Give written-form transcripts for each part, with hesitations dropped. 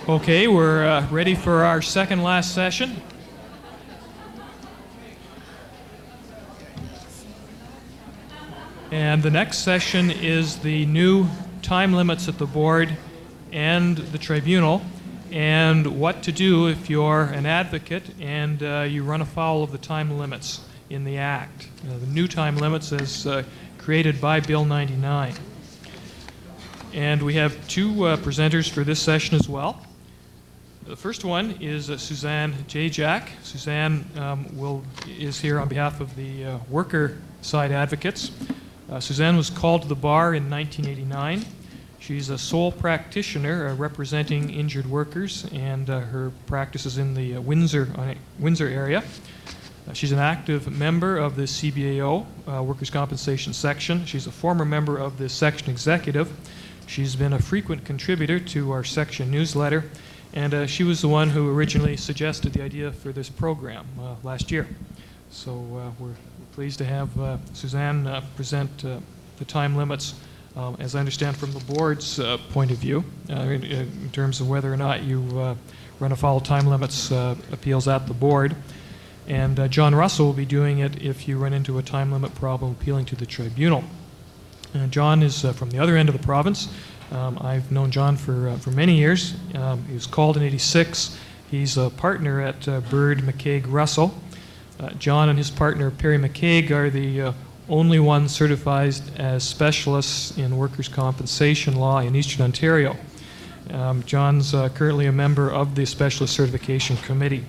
Okay, we're ready for our second last session. And the next session is the new time limits at the board and the tribunal, and what to do if you're an advocate and you run afoul of the time limits in the Act. The new time limits as created by Bill 99. And we have two presenters for this session as well. The first one is Suzanne Dajczak. Suzanne is here on behalf of the worker side advocates. Suzanne was called to the bar in 1989. She's a sole practitioner representing injured workers, and her practice is in the Windsor area. She's an active member of the CBAO, Workers' Compensation Section. She's a former member of the section executive. She's been a frequent contributor to our section newsletter, and she was the one who originally suggested the idea for this program last year. So we're pleased to have Suzanne present the time limits, as I understand from the board's point of view, in terms of whether or not you run afoul of time limits appeals at the board. And John Russell will be doing it if you run into a time limit problem appealing to the tribunal. John is from the other end of the province. I've known John for many years. He was called in '86. He's a partner at Bird, McCaig, Russell. John and his partner Perry McCaig are the only ones certified as specialists in workers' compensation law in Eastern Ontario. John's currently a member of the Specialist Certification Committee.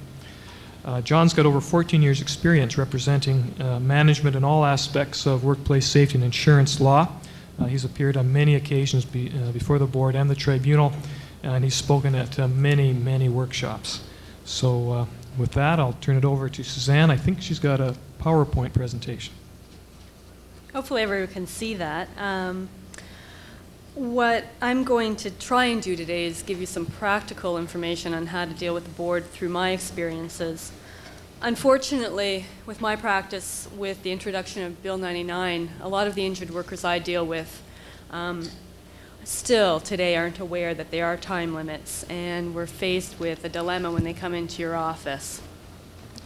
John's got over 14 years' experience representing management in all aspects of workplace safety and insurance law. He's appeared on many occasions before the board and the tribunal, and he's spoken at many, many workshops. So with that, I'll turn it over to Suzanne. I think she's got a PowerPoint presentation. Hopefully everyone can see that. What I'm going to try and do today is give you some practical information on how to deal with the board through my experiences. Unfortunately, with my practice with the introduction of Bill 99, a lot of the injured workers I deal with still today aren't aware that there are time limits, and we're faced with a dilemma when they come into your office.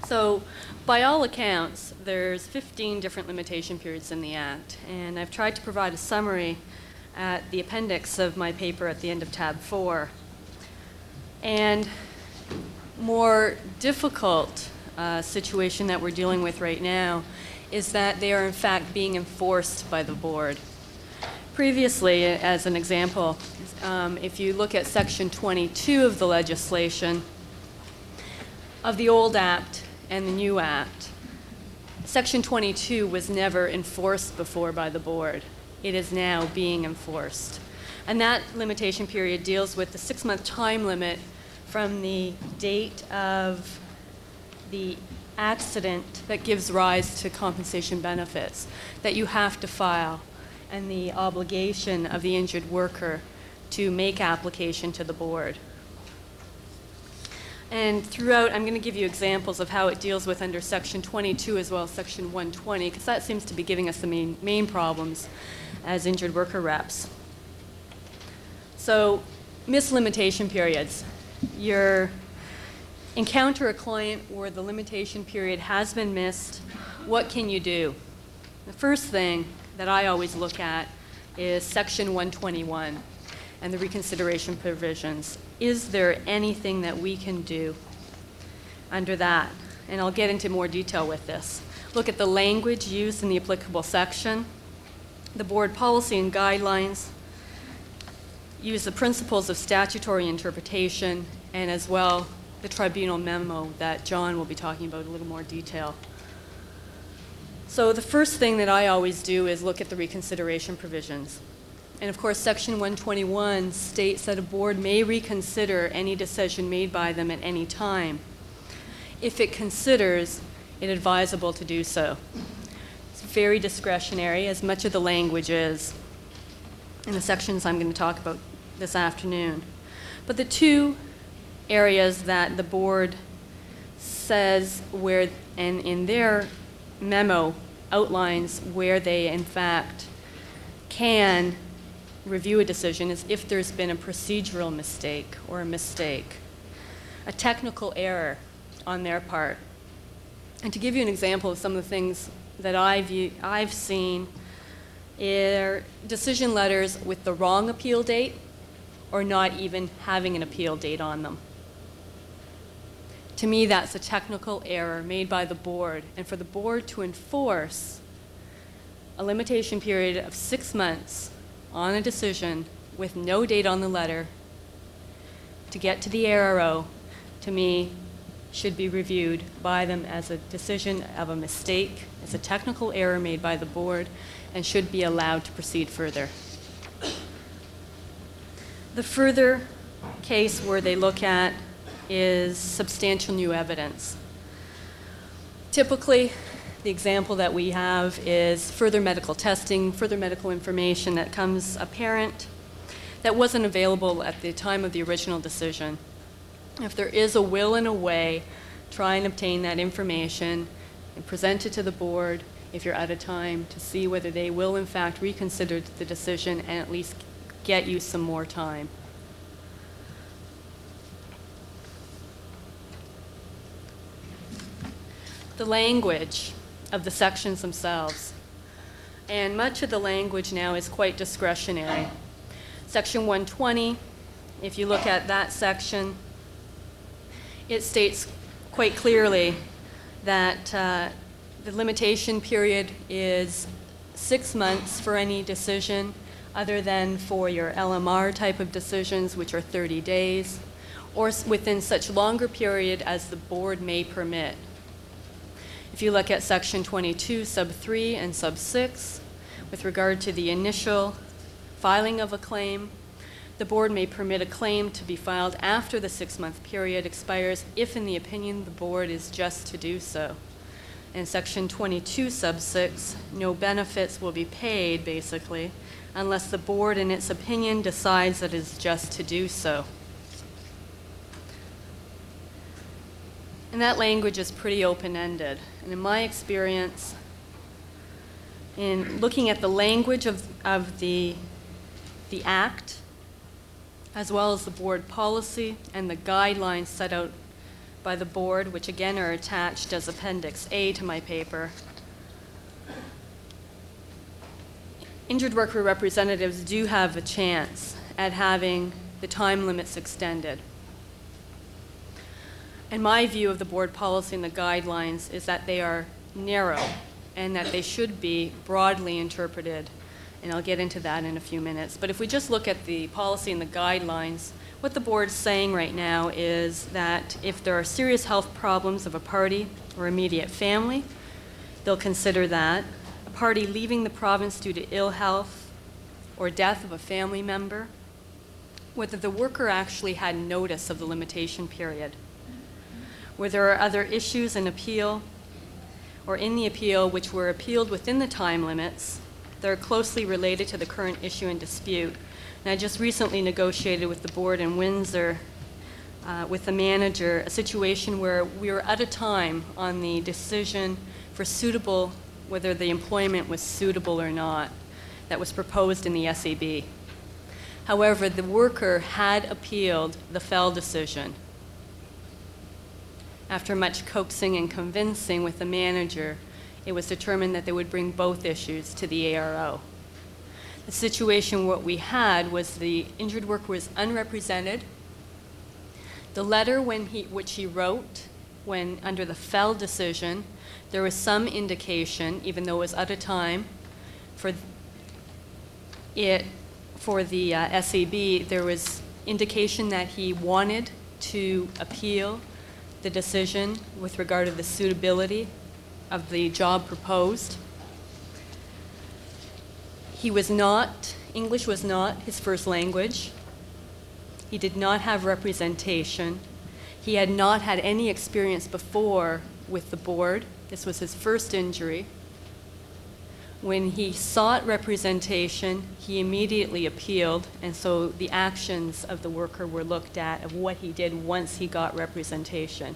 So by all accounts, there's 15 different limitation periods in the Act, and I've tried to provide a summary at the appendix of my paper at the end of tab 4. And more difficult situation that we're dealing with right now is that they are in fact being enforced by the board. Previously, as an example, if you look at section 22 of the legislation of the old Act and the new Act, section 22 was never enforced before by the board. It is now being enforced. And that limitation period deals with the 6-month time limit from the date of the accident that gives rise to compensation benefits that you have to file, and the obligation of the injured worker to make application to the board. And throughout, I'm going to give you examples of how it deals with under section 22 as well as section 120, because that seems to be giving us the main problems as injured worker reps. So, missed limitation periods. You encounter a client where the limitation period has been missed. What can you do? The first thing that I always look at is section 121 and the reconsideration provisions. Is there anything that we can do under that? And I'll get into more detail with this. Look at the language used in the applicable section, the board policy and guidelines, use the principles of statutory interpretation, and as well the tribunal memo that John will be talking about in a little more detail. So the first thing that I always do is look at the reconsideration provisions. And of course, section 121 states that a board may reconsider any decision made by them at any time if it considers it advisable to do so. It's very discretionary, as much of the language is in the sections I'm going to talk about this afternoon. But the two areas that the board says where, and in their memo outlines where they in fact can review a decision is if there's been a procedural mistake or a mistake, a technical error on their part. And to give you an example of some of the things that I've seen are decision letters with the wrong appeal date or not even having an appeal date on them. To me, that's a technical error made by the board, and for the board to enforce a limitation period of 6 months on a decision with no date on the letter to get to the ARO, to me, should be reviewed by them as a decision of a mistake, as a technical error made by the board, and should be allowed to proceed further. The further case where they look at is substantial new evidence. Typically, the example that we have is further medical testing, further medical information that comes apparent that wasn't available at the time of the original decision. If there is a will and a way, try and obtain that information and present it to the board if you're out of time to see whether they will in fact reconsider the decision and at least get you some more time. The language of the sections themselves. And much of the language now is quite discretionary. Section 120, if you look at that section, it states quite clearly that the limitation period is 6 months for any decision other than for your LMR type of decisions, which are 30 days, or within such longer period as the board may permit. If you look at section 22, sub 3 and sub 6, with regard to the initial filing of a claim, the board may permit a claim to be filed after the 6-month period expires if, in the opinion, the board is just to do so. In section 22, sub 6, no benefits will be paid, basically, unless the board, in its opinion, decides that it is just to do so. And that language is pretty open-ended. And in my experience, in looking at the language of the Act, as well as the board policy and the guidelines set out by the board, which again are attached as Appendix A to my paper, injured worker representatives do have a chance at having the time limits extended. And my view of the board policy and the guidelines is that they are narrow and that they should be broadly interpreted. And I'll get into that in a few minutes. But if we just look at the policy and the guidelines, what the board's saying right now is that if there are serious health problems of a party or immediate family, they'll consider that. A party leaving the province due to ill health or death of a family member, whether the worker actually had notice of the limitation period. Where there are other issues in appeal or in the appeal which were appealed within the time limits that are closely related to the current issue and dispute. And I just recently negotiated with the board in Windsor with the manager a situation where we were out of time on the decision for suitable, whether the employment was suitable or not, that was proposed in the SAB. However, the worker had appealed the Fell decision. After much coaxing and convincing with the manager, it was determined that they would bring both issues to the ARO. The situation what we had was the injured worker was unrepresented. The letter which he wrote when under the Fell decision, there was some indication, even though it was out of time, for the SAB, there was indication that he wanted to appeal the decision with regard to the suitability of the job proposed. English was not his first language. He did not have representation. He had not had any experience before with the board. This was his first injury. When he sought representation, he immediately appealed, and so the actions of the worker were looked at of what he did once he got representation.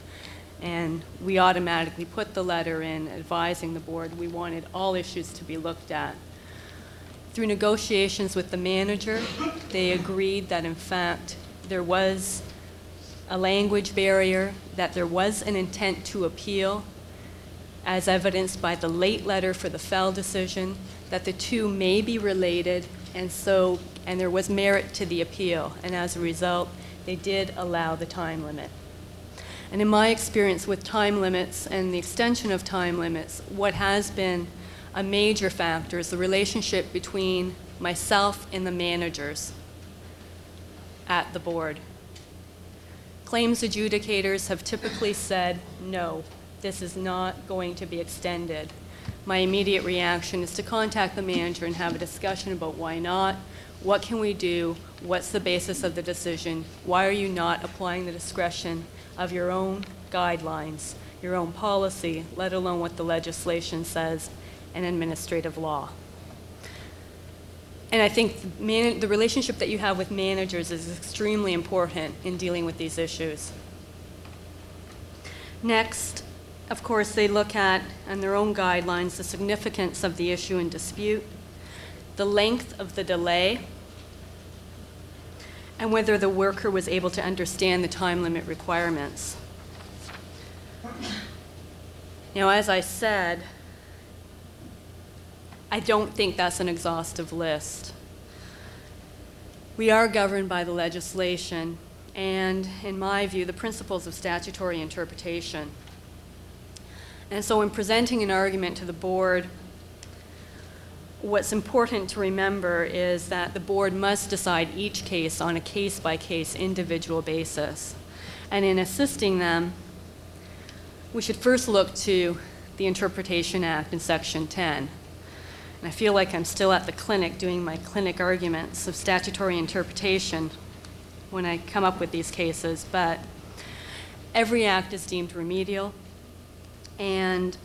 And we automatically put the letter in advising the board we wanted all issues to be looked at. Through negotiations with the manager, they agreed that in fact there was a language barrier, that there was an intent to appeal, as evidenced by the late letter for the Fell decision, that the two may be related, and there was merit to the appeal, and as a result, they did allow the time limit. And in my experience with time limits and the extension of time limits, what has been a major factor is the relationship between myself and the managers at the board. Claims adjudicators have typically said, no, this is not going to be extended. My immediate reaction is to contact the manager and have a discussion about why not, what can we do, what's the basis of the decision, why are you not applying the discretion of your own guidelines, your own policy, let alone what the legislation says, and administrative law. And I think the relationship that you have with managers is extremely important in dealing with these issues. Next, of course, they look at, in their own guidelines, the significance of the issue in dispute, the length of the delay, and whether the worker was able to understand the time limit requirements. Now, as I said, I don't think that's an exhaustive list. We are governed by the legislation and, in my view, the principles of statutory interpretation. And so in presenting an argument to the board, what's important to remember is that the board must decide each case on a case-by-case individual basis. And in assisting them, we should first look to the Interpretation Act in Section 10. And I feel like I'm still at the clinic doing my clinic arguments of statutory interpretation when I come up with these cases, but every act is deemed remedial, and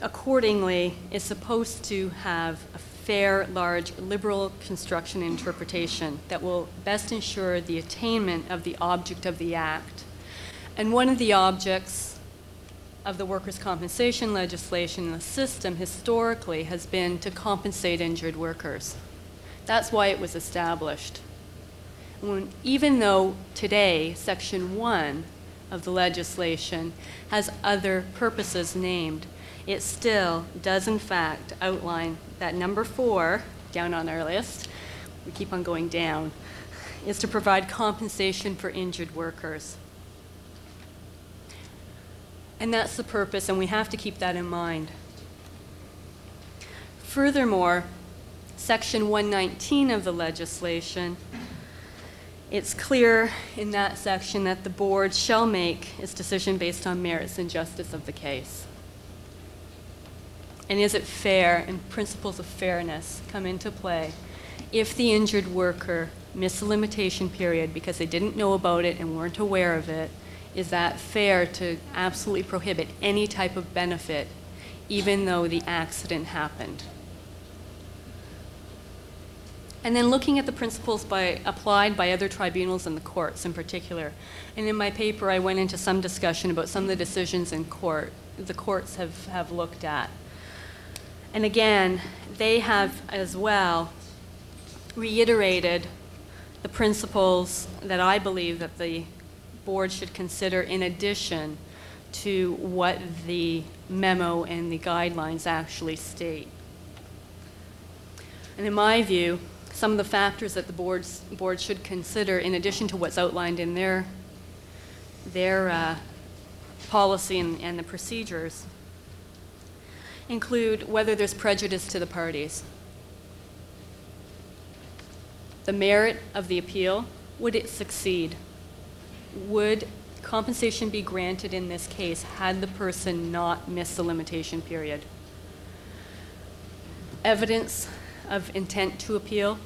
accordingly is supposed to have a fair, large, liberal construction and interpretation that will best ensure the attainment of the object of the act. And one of the objects of the workers' compensation legislation in the system historically has been to compensate injured workers. That's why it was established. Even though today Section 1 of the legislation has other purposes named, it still does in fact outline that number 4 down on our list, we keep on going down, is to provide compensation for injured workers. And that's the purpose, and we have to keep that in mind. Furthermore, Section 119 of the legislation, it's clear in that section that the board shall make its decision based on merits and justice of the case. And is it fair, and principles of fairness come into play, if the injured worker missed the limitation period because they didn't know about it and weren't aware of it, is that fair to absolutely prohibit any type of benefit, even though the accident happened? And then looking at the principles applied by other tribunals and the courts in particular. And in my paper, I went into some discussion about some of the decisions in court the courts have looked at. And again, they have as well reiterated the principles that I believe that the board should consider in addition to what the memo and the guidelines actually state. And in my view, some of the factors that the board should consider in addition to what's outlined in their policy and the procedures include whether there's prejudice to the parties, the merit of the appeal, would it succeed? Would compensation be granted in this case had the person not missed the limitation period? Evidence of intent to appeal,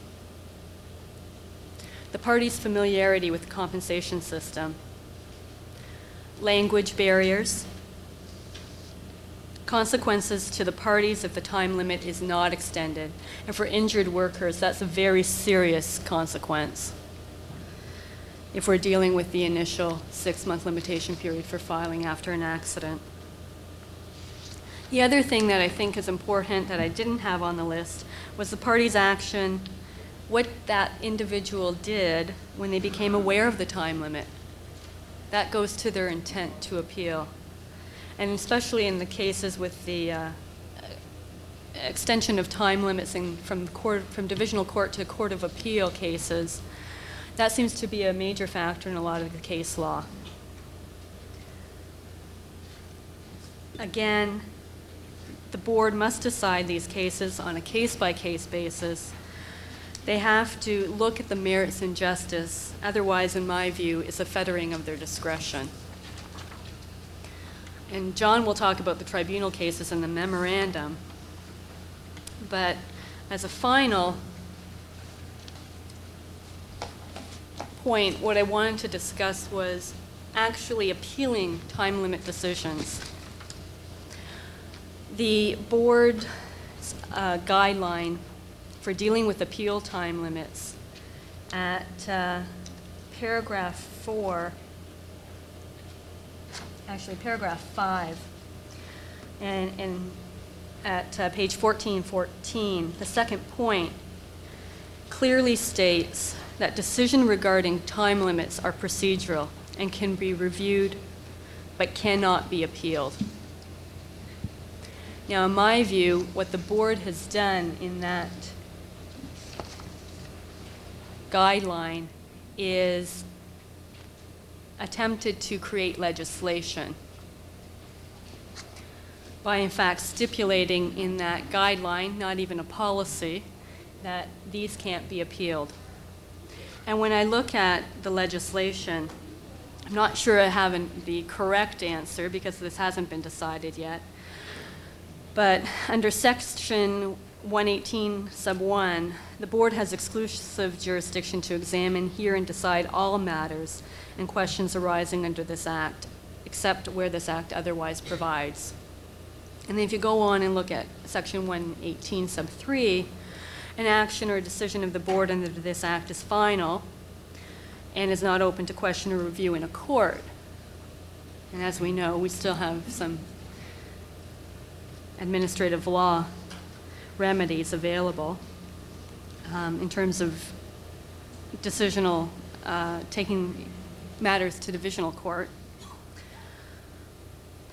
the parties' familiarity with the compensation system, language barriers, consequences to the parties if the time limit is not extended. And for injured workers, that's a very serious consequence if we're dealing with the initial 6-month limitation period for filing after an accident. The other thing that I think is important that I didn't have on the list was the party's action, what that individual did when they became aware of the time limit. That goes to their intent to appeal. And especially in the cases with the extension of time limits from divisional court to court of appeal cases, that seems to be a major factor in a lot of the case law. Again, the board must decide these cases on a case-by-case basis. They have to look at the merits and justice. Otherwise, in my view, it's a fettering of their discretion. And John will talk about the tribunal cases in the memorandum. But as a final point, what I wanted to discuss was actually appealing time limit decisions. The board's guideline for dealing with appeal time limits at paragraph 5, and at page 1414, the second point clearly states that decision regarding time limits are procedural and can be reviewed but cannot be appealed. Now, in my view, what the board has done in that guideline is attempted to create legislation by, in fact, stipulating in that guideline, not even a policy, that these can't be appealed. And when I look at the legislation, I'm not sure I have the correct answer because this hasn't been decided yet. But under section 118 sub 1, the board has exclusive jurisdiction to examine, hear, and decide all matters and questions arising under this act, except where this act otherwise provides. And then if you go on and look at section 118 sub 3, an action or decision of the board under this act is final and is not open to question or review in a court. And as we know, we still have some administrative law remedies available in terms of decisional, taking matters to divisional court.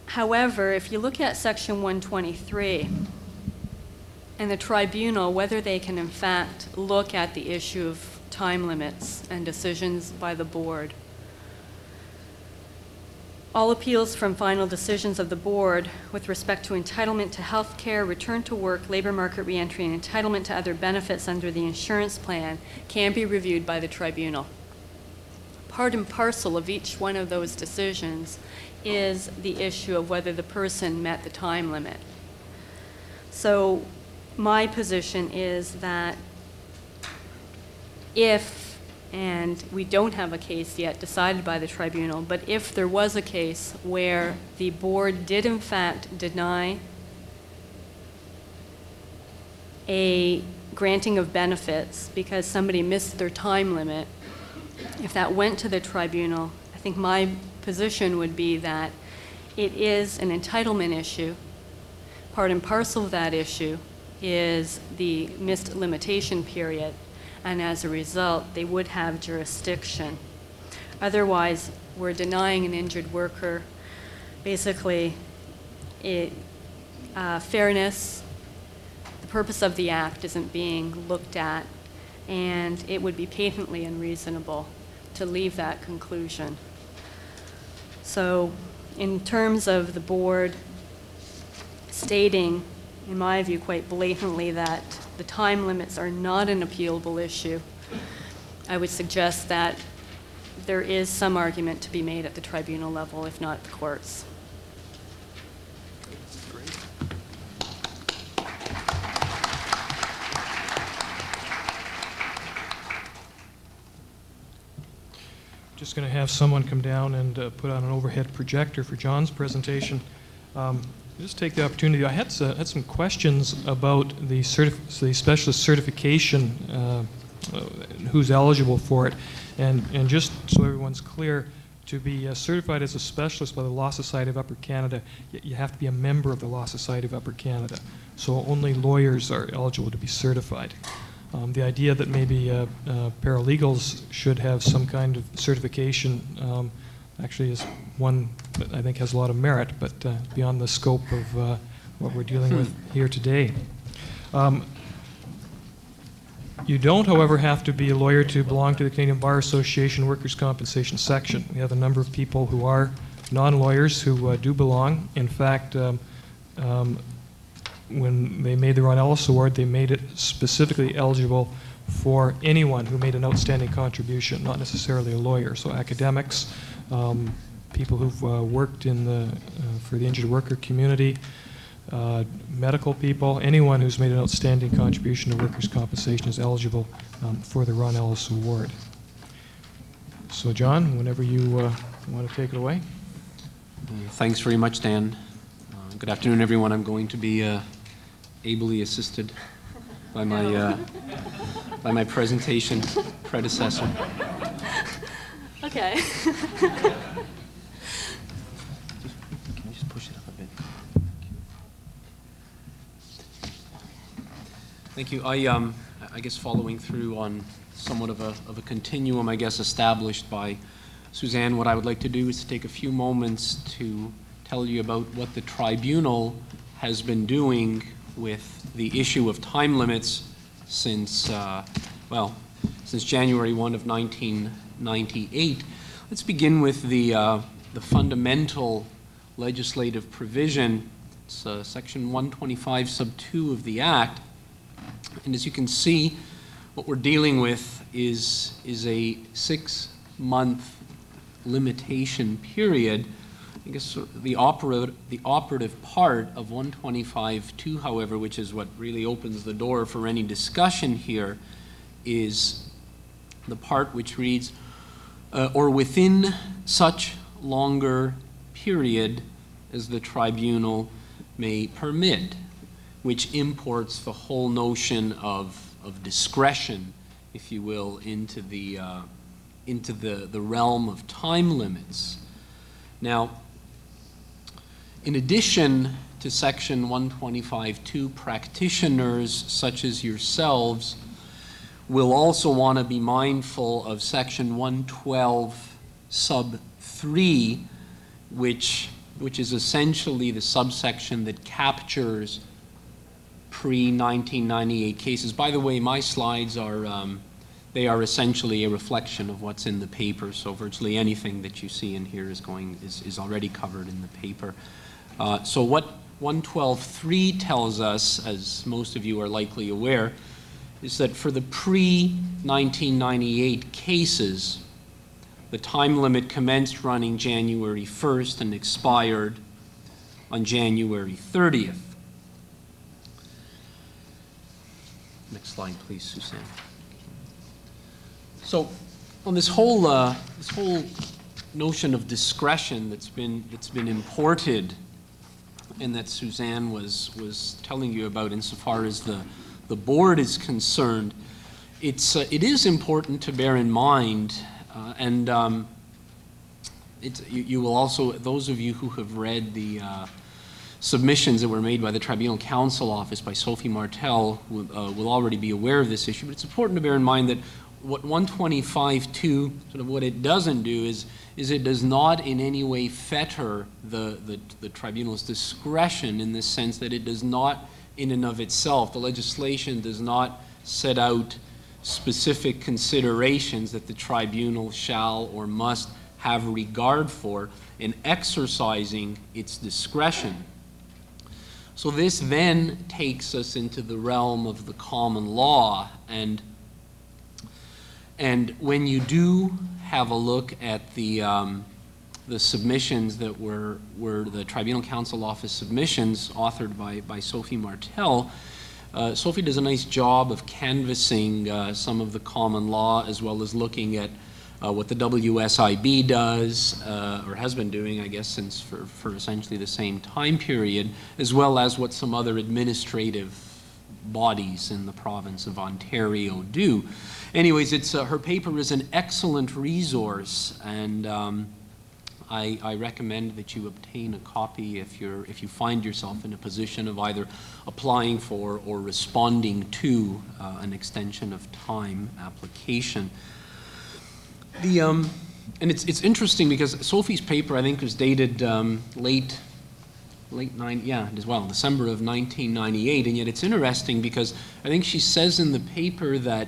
However, if you look at section 123 and the tribunal, whether they can in fact look at the issue of time limits and decisions by the board, all appeals from final decisions of the board with respect to entitlement to health care, return to work, labor market reentry, and entitlement to other benefits under the insurance plan can be reviewed by the tribunal. Part and parcel of each one of those decisions is the issue of whether the person met the time limit. So my position is that if, and we don't have a case yet decided by the tribunal, but if there was a case where the board did in fact deny a granting of benefits because somebody missed their time limit, if that went to the tribunal, I think my position would be that it is an entitlement issue. Part and parcel of that issue is the missed limitation period, and as a result, they would have jurisdiction. Otherwise, we're denying an injured worker basically fairness. The purpose of the act isn't being looked at, and it would be patently unreasonable to leave that conclusion. So in terms of the board stating, in my view, quite blatantly that the time limits are not an appealable issue, I would suggest that there is some argument to be made at the tribunal level, if not the courts. Just going to have someone come down and put on an overhead projector for John's presentation. Just take the opportunity. I had some questions about the specialist certification, who's eligible for it, and just so everyone's clear, to be certified as a specialist by the Law Society of Upper Canada, you have to be a member of the Law Society of Upper Canada. So only lawyers are eligible to be certified. The idea that maybe paralegals should have some kind of certification actually is one that I think has a lot of merit, but beyond the scope of what we're dealing with here today. You don't, however, have to be a lawyer to belong to the Canadian Bar Association Workers' Compensation section. We have a number of people who are non-lawyers who do belong. In fact, when they made the Ron Ellis Award, they made it specifically eligible for anyone who made an outstanding contribution, not necessarily a lawyer. So academics, people who've worked in for the injured worker community, medical people, anyone who's made an outstanding contribution to workers' compensation is eligible for the Ron Ellis Award. So John, whenever you want to take it away. Thanks very much, Dan. Good afternoon, everyone. I'm going to be ably assisted by my presentation predecessor. Okay. Can you just push it up a bit? Thank you. I guess following through on somewhat of a continuum, I guess, established by Suzanne, what I would like to do is to take a few moments to tell you about what the Tribunal has been doing with the issue of time limits since, since January 1 of 1998. Let's begin with the fundamental legislative provision. It's Section 125 sub 2 of the Act. And as you can see, what we're dealing with is a 6-month limitation period. I guess the operative part of 125.2, however, which is what really opens the door for any discussion here, is the part which reads, or within such longer period as the Tribunal may permit, which imports the whole notion of discretion, if you will, into the realm of time limits. Now, in addition to Section 125.2, practitioners such as yourselves will also want to be mindful of Section 112 sub 3, which is essentially the subsection that captures pre-1998 cases. By the way, my slides are they are essentially a reflection of what's in the paper, so virtually anything that you see in here is already covered in the paper. So what 112.3 tells us, as most of you are likely aware, is that for the pre-1998 cases, the time limit commenced running January 1st and expired on January 30th. Next slide, please, Suzanne. So, on this whole notion of discretion that's been imported, and that Suzanne was telling you about insofar as the board is concerned, it is important to bear in mind, you will also, those of you who have read the submissions that were made by the Tribunal Counsel Office by Sophie Martel will already be aware of this issue, but it's important to bear in mind that what 125.2, sort of what it doesn't do is it does not in any way fetter the Tribunal's discretion, in the sense that it does not in and of itself, the legislation does not set out specific considerations that the Tribunal shall or must have regard for in exercising its discretion. So this then takes us into the realm of the common law, and when you do have a look at the submissions that were the Tribunal Counsel Office submissions authored by Sophie Martel, Sophie does a nice job of canvassing some of the common law, as well as looking at what the WSIB does, or has been doing, I guess, since for essentially the same time period, as well as what some other administrative bodies in the province of Ontario do. Anyways, her paper is an excellent resource, and I recommend that you obtain a copy if you find yourself in a position of either applying for or responding to an extension of time application. And it's interesting because Sophie's paper, I think, was dated December of 1998, and yet it's interesting because I think she says in the paper that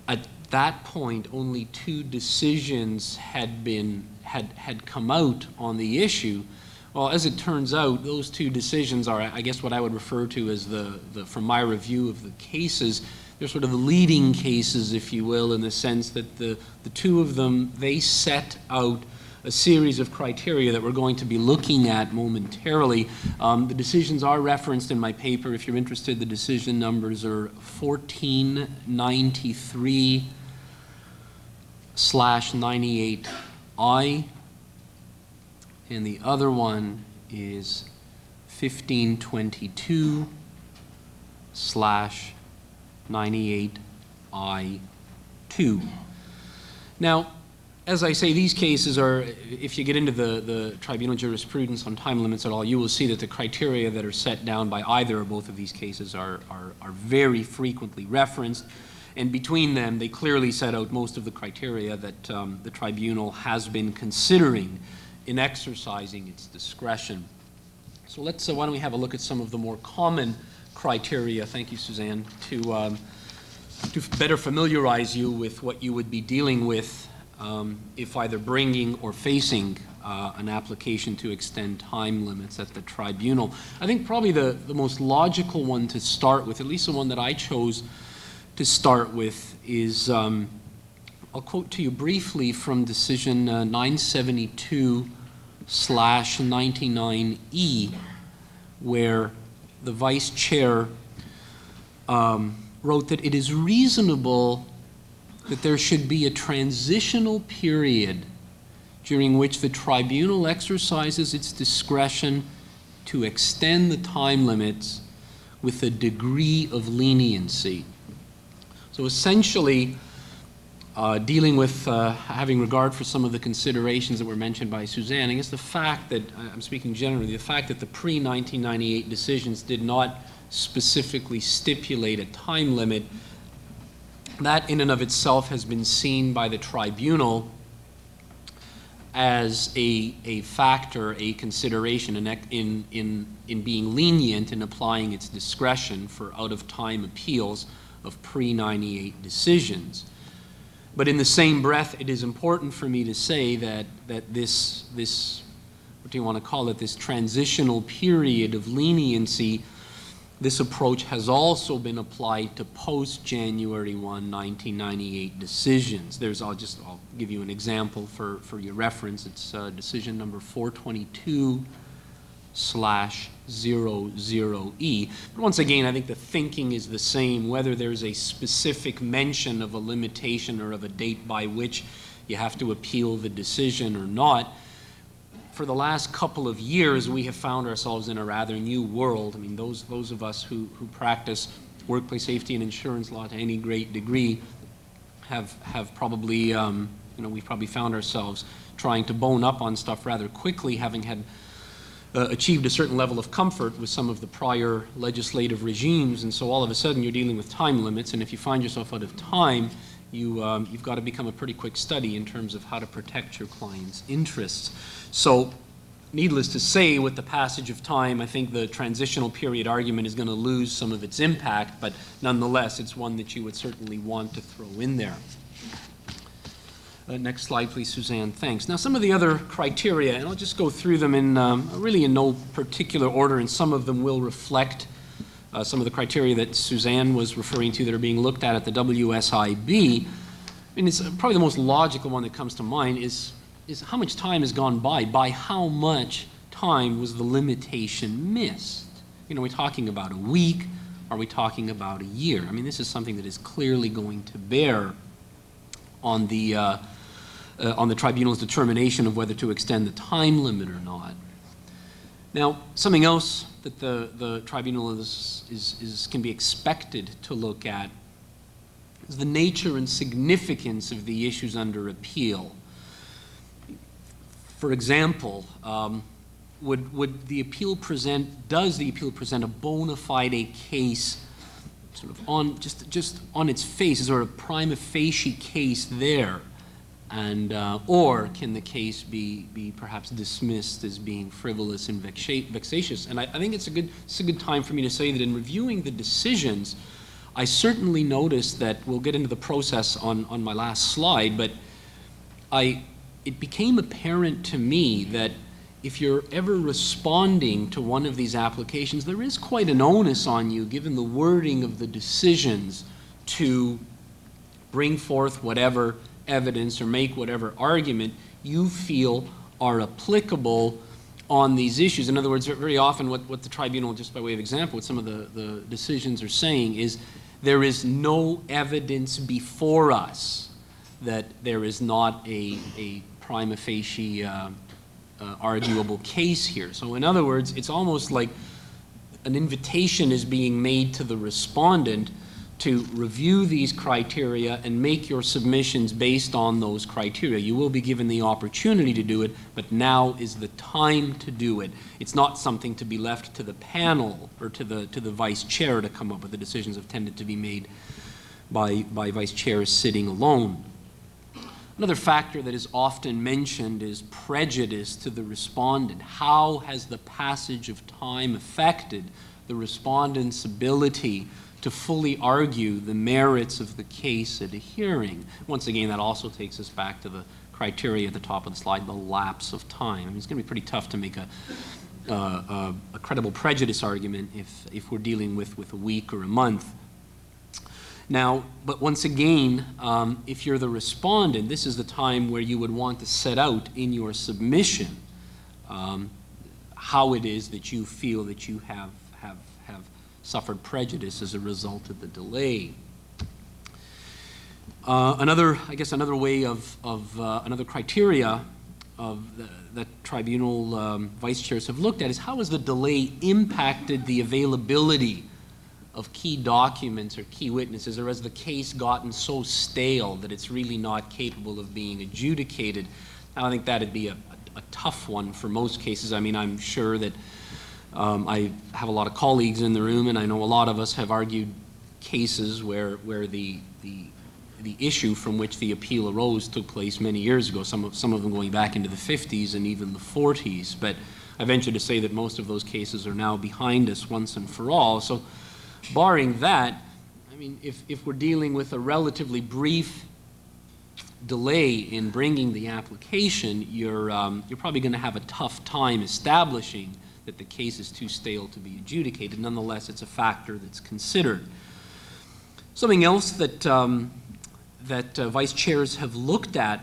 at that point only 2 decisions had come out on the issue. Well, as it turns out, those 2 decisions are, I guess, what I would refer to as from my review of the cases, they're sort of the leading cases, if you will, in the sense that the 2 of them, they set out a series of criteria that we're going to be looking at momentarily. The decisions are referenced in my paper. If you're interested, the decision numbers are 1493/98I, and the other one is 1522/98I2. Now, as I say, these cases are, if you get into the tribunal jurisprudence on time limits at all, you will see that the criteria that are set down by either or both of these cases are very frequently referenced. And between them, they clearly set out most of the criteria that the tribunal has been considering in exercising its discretion. So why don't we have a look at some of the more common criteria, thank you, Suzanne, to better familiarize you with what you would be dealing with if either bringing or facing an application to extend time limits at the tribunal. I think probably the most logical one to start with, at least the one that I chose to start with, is, I'll quote to you briefly from decision 972/99E, where the vice chair wrote that it is reasonable that there should be a transitional period during which the tribunal exercises its discretion to extend the time limits with a degree of leniency. So essentially, dealing with having regard for some of the considerations that were mentioned by Suzanne, I guess the fact that, I'm speaking generally, the fact that the pre-1998 decisions did not specifically stipulate a time limit, that in and of itself has been seen by the tribunal as a factor, a consideration in being lenient in applying its discretion for out-of-time appeals of pre-98 decisions. But in the same breath, it is important for me to say that this, what do you want to call it, this transitional period of leniency, this approach has also been applied to post-January 1, 1998 decisions. I'll give you an example for your reference. It's decision number 422/00E. But once again, I think the thinking is the same, whether there's a specific mention of a limitation or of a date by which you have to appeal the decision or not. For the last couple of years, we have found ourselves in a rather new world. I mean, those of us who practice workplace safety and insurance law to any great degree have probably, we've probably found ourselves trying to bone up on stuff rather quickly, having had achieved a certain level of comfort with some of the prior legislative regimes. And so all of a sudden, you're dealing with time limits, and if you find yourself out of time, you've got to become a pretty quick study in terms of how to protect your client's interests. So, needless to say, with the passage of time, I think the transitional period argument is going to lose some of its impact, but nonetheless, it's one that you would certainly want to throw in there. Next slide, please, Suzanne. Thanks. Now, some of the other criteria, and I'll just go through them in really in no particular order, and some of them will reflect some of the criteria that Suzanne was referring to that are being looked at the WSIB. I mean, it's probably the most logical one that comes to mind is how much time has gone by how much time was the limitation missed? Are we talking about a week? Are we talking about a year? I mean, this is something that is clearly going to bear on the tribunal's determination of whether to extend the time limit or not. Now, something else that the tribunal can be expected to look at is the nature and significance of the issues under appeal. For example, does the appeal present a bona fide case sort of on, just on its face? Is there a prima facie case there? And, or can the case be perhaps dismissed as being frivolous and vexatious? And I think it's a good time for me to say that in reviewing the decisions, I certainly noticed that, we'll get into the process on my last slide, but it became apparent to me that if you're ever responding to one of these applications, there is quite an onus on you, given the wording of the decisions, to bring forth whatever evidence or make whatever argument you feel are applicable on these issues. In other words, very often what the tribunal, just by way of example, what some of the decisions are saying is, there is no evidence before us that there is not a prima facie arguable case here. So in other words, it's almost like an invitation is being made to the respondent to review these criteria and make your submissions based on those criteria. You will be given the opportunity to do it, but now is the time to do it. It's not something to be left to the panel or to the vice chair to come up with. The decisions have tended to be made by vice chairs sitting alone. Another factor that is often mentioned is prejudice to the respondent. How has the passage of time affected the respondent's ability to fully argue the merits of the case at a hearing? Once again, that also takes us back to the criteria at the top of the slide, the lapse of time. I mean, it's going to be pretty tough to make a credible prejudice argument if we're dealing with a week or a month. Now, but once again, if you're the respondent, this is the time where you would want to set out in your submission how it is that you feel that you have suffered prejudice as a result of the delay. Another way of another criteria that tribunal vice chairs have looked at is, how has the delay impacted the availability of key documents or key witnesses, or has the case gotten so stale that it's really not capable of being adjudicated? I think that'd be a tough one for most cases. I mean, I'm sure that I have a lot of colleagues in the room, and I know a lot of us have argued cases where the issue from which the appeal arose took place many years ago, some of them going back into the 50s and even the 40s. But I venture to say that most of those cases are now behind us once and for all. So barring that, I mean, if we're dealing with a relatively brief delay in bringing the application, you're probably going to have a tough time establishing that the case is too stale to be adjudicated. Nonetheless, it's a factor that's considered. Something else that vice chairs have looked at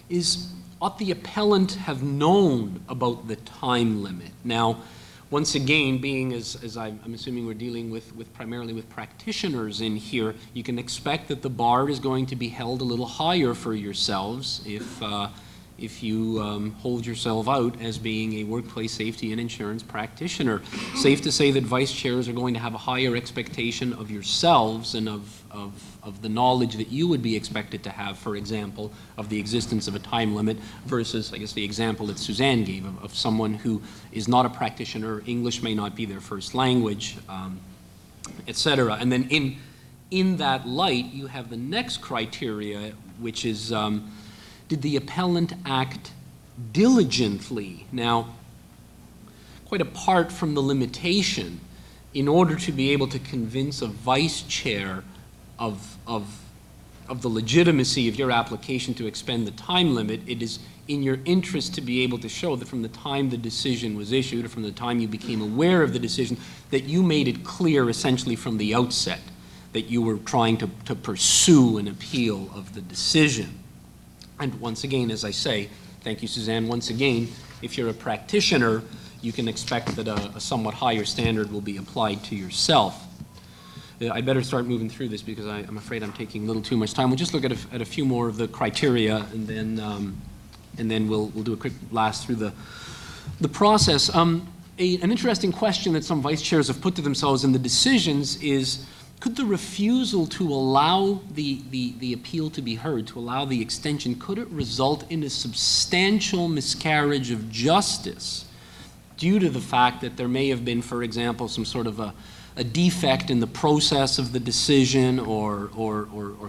is, ought the appellant have known about the time limit? Now, once again, being as I'm assuming we're dealing with primarily with practitioners in here, you can expect that the bar is going to be held a little higher for yourselves if you hold yourself out as being a workplace safety and insurance practitioner. Safe to say that vice chairs are going to have a higher expectation of yourselves and of the knowledge that you would be expected to have, for example, of the existence of a time limit versus, I guess, the example that Suzanne gave of someone who is not a practitioner, English may not be their first language, etc. And then in that light, you have the next criteria, which is, did the appellant act diligently? Now, quite apart from the limitation, in order to be able to convince a vice chair of the legitimacy of your application to expend the time limit, it is in your interest to be able to show that from the time the decision was issued, or from the time you became aware of the decision, that you made it clear essentially from the outset that you were trying to pursue an appeal of the decision. And once again, as I say, thank you, Suzanne, once again, if you're a practitioner, you can expect that a somewhat higher standard will be applied to yourself. I better start moving through this because I'm afraid I'm taking a little too much time. We'll just look at a few more of the criteria, and then we'll do a quick blast through the process. An interesting question that some vice chairs have put to themselves in the decisions is, could the refusal to allow the appeal to be heard, to allow the extension, could it result in a substantial miscarriage of justice due to the fact that there may have been, for example, some sort of a defect in the process of the decision or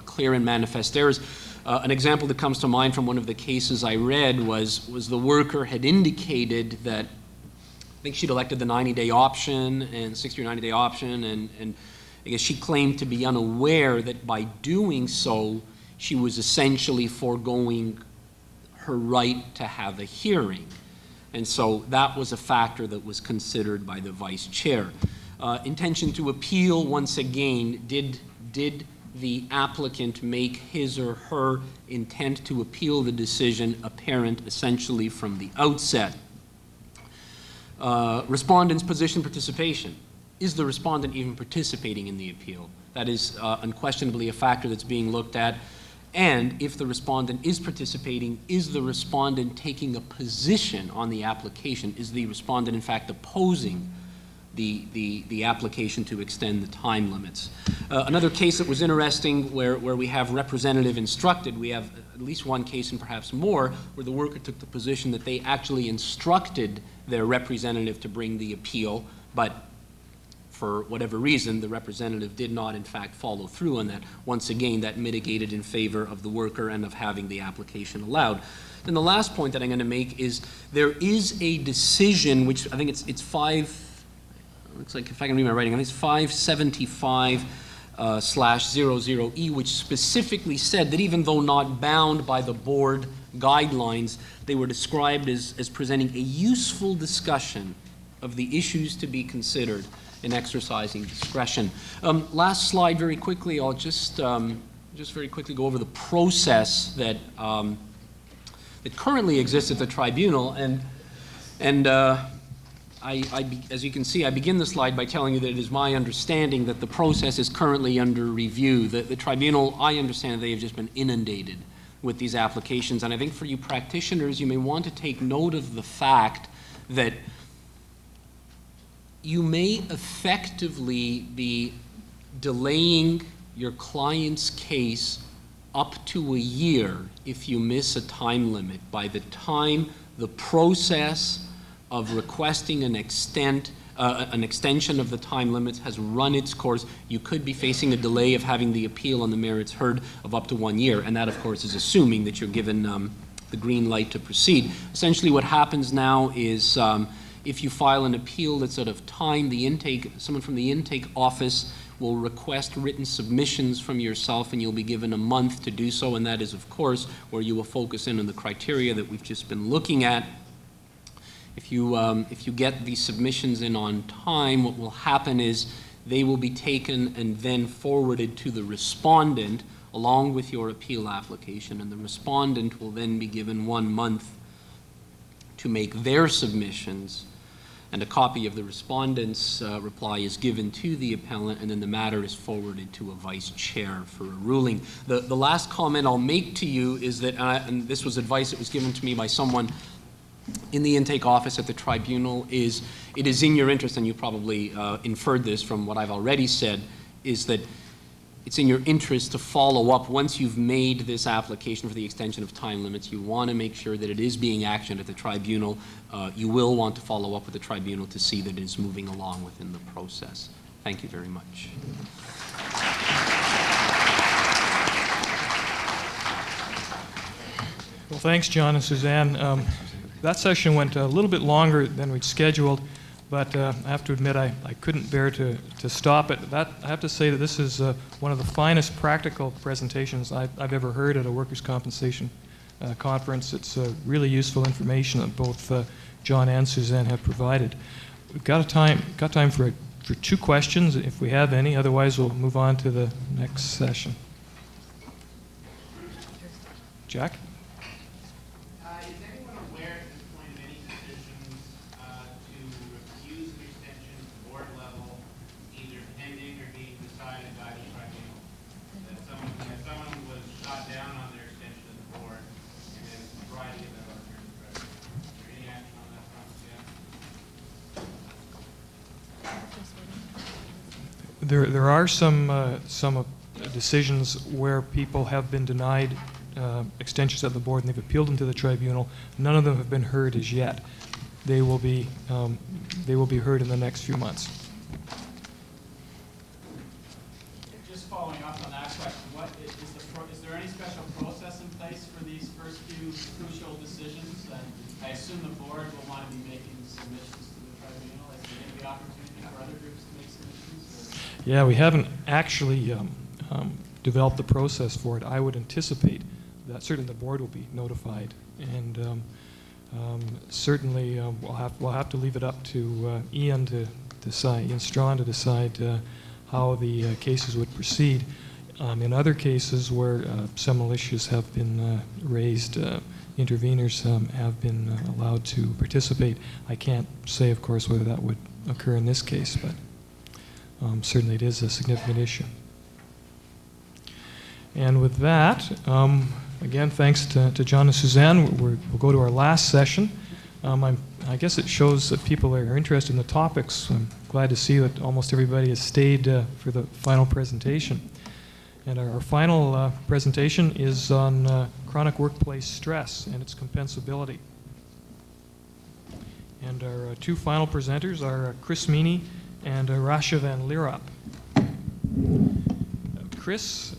clear and manifest errors? An example that comes to mind from one of the cases I read was the worker had indicated that, I think she'd elected the 90-day option and 60 or 90-day option, and I guess she claimed to be unaware that by doing so, she was essentially foregoing her right to have a hearing. And so that was a factor that was considered by the vice chair. Intention to appeal, once again, did the applicant make his or her intent to appeal the decision apparent essentially from the outset? Respondent's position participation. Is the respondent even participating in the appeal? That is unquestionably a factor that's being looked at. And if the respondent is participating, is the respondent taking a position on the application? Is the respondent, in fact, opposing the application to extend the time limits? Another case that was interesting where we have representative instructed, we have at least one case and perhaps more where the worker took the position that they actually instructed their representative to bring the appeal, but for whatever reason, the representative did not, in fact, follow through on that. Once again, that mitigated in favor of the worker and of having the application allowed. And the last point that I'm going to make is there is a decision, which I think it's looks like if I can read my writing, I think it's 575/00E, which specifically said that even though not bound by the board guidelines, they were described as presenting a useful discussion of the issues to be considered in exercising discretion. Last slide, very quickly. I'll just very quickly go over the process that that currently exists at the tribunal, and as you can see, I begin the slide by telling you that it is my understanding that the process is currently under review. The tribunal, I understand, they have just been inundated with these applications, and I think for you practitioners, you may want to take note of the fact that you may effectively be delaying your client's case up to a year if you miss a time limit. By the time the process of requesting an extension of the time limits has run its course, you could be facing a delay of having the appeal on the merits heard of up to 1 year, and that, of course, is assuming that you're given the green light to proceed. Essentially what happens now is if you file an appeal that's out of time, someone from the intake office will request written submissions from yourself, and you'll be given a month to do so, and that is, of course, where you will focus in on the criteria that we've just been looking at. If you get these submissions in on time, what will happen is they will be taken and then forwarded to the respondent along with your appeal application, and the respondent will then be given 1 month to make their submissions, and a copy of the respondent's reply is given to the appellant, and then the matter is forwarded to a vice chair for a ruling. The last comment I'll make to you is that, and this was advice that was given to me by someone in the intake office at the tribunal, is it is in your interest, and you probably inferred this from what I've already said, is that it's in your interest to follow up once you've made this application for the extension of time limits. You want to make sure that it is being actioned at the tribunal. You will want to follow up with the tribunal to see that it is moving along within the process. Thank you very much. Well, thanks, John and Suzanne. That session went a little bit longer than we'd scheduled, but I have to admit I couldn't bear to stop it. I have to say that this is one of the finest practical presentations I've ever heard at a workers' compensation conference. It's really useful information that both John and Suzanne have provided. We've got time for 2 questions, if we have any. Otherwise, we'll move on to the next session. Jack? There are some decisions where people have been denied extensions of the board, and they've appealed them to the tribunal. None of them have been heard as yet. They will be heard in the next few months. Just following up on that question, is there any special process in place for these first few crucial decisions? I assume the board will want to be making submissions to the tribunal. Is there any opportunity for other groups to make submissions? Yeah, we haven't actually developed the process for it. I would anticipate that certainly the board will be notified, and certainly we'll have to leave it up to Ian to decide, Ian Strachan to decide how the cases would proceed. In other cases where seminal issues have been raised, interveners have been allowed to participate. I can't say, of course, whether that would occur in this case, but certainly it is a significant issue. And with that, again, thanks to John and Suzanne. We'll go to our last session. I guess it shows that people are interested in the topics. I'm glad to see that almost everybody has stayed for the final presentation. And our final presentation is on chronic workplace stress and its compensability. And our two final presenters are Chris Meaney and Rachia Van Lierop. Chris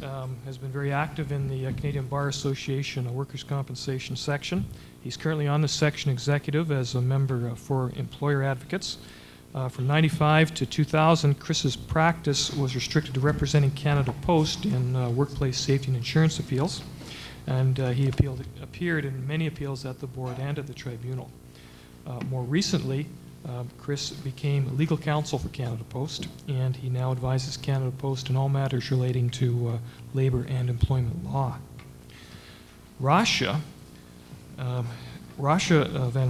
has been very active in the Canadian Bar Association Workers' Compensation section. He's currently on the section executive as a member for employer advocates. From 1995 to 2000, Chris's practice was restricted to representing Canada Post in workplace safety and insurance appeals, and he appeared in many appeals at the board and at the tribunal. More recently, Chris became legal counsel for Canada Post, and he now advises Canada Post in all matters relating to labor and employment law. Rachia Van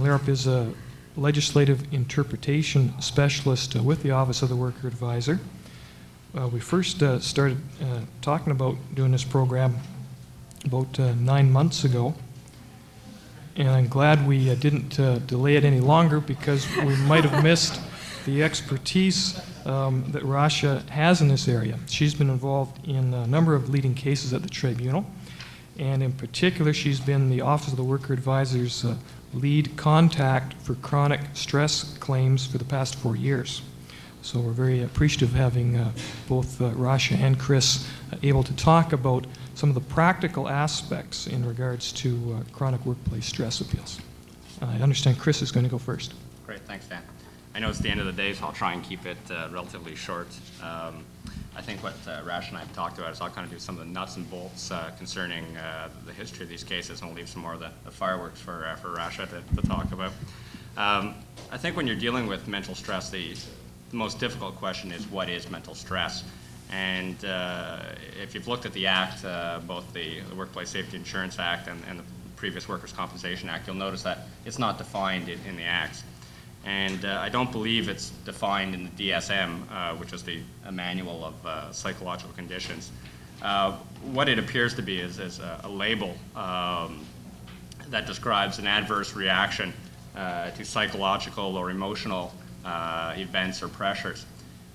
Lierop is a legislative interpretation specialist with the Office of the Worker Advisor. We first started talking about doing this program about 9 months ago, and I'm glad we didn't delay it any longer, because we might have missed the expertise that Rachia has in this area. She's been involved in a number of leading cases at the tribunal, and in particular she's been the Office of the Worker Advisor's lead contact for chronic stress claims for the past 4 years. So we're very appreciative of having both Rachia and Chris able to talk about some of the practical aspects in regards to chronic workplace stress appeals. I understand Chris is going to go first. Great, thanks, Dan. I know it's the end of the day, so I'll try and keep it relatively short. I think what Rachia and I have talked about is I'll kind of do some of the nuts and bolts concerning the history of these cases, and we'll leave some more of the fireworks for Rachia to talk about. I think when you're dealing with mental stress, the most difficult question is, what is mental stress? And if you've looked at the Act, both the Workplace Safety Insurance Act and the previous Workers' Compensation Act, you'll notice that it's not defined in the Acts. And I don't believe it's defined in the DSM, which is a manual of psychological conditions. What it appears to be is a label that describes an adverse reaction to psychological or emotional events or pressures.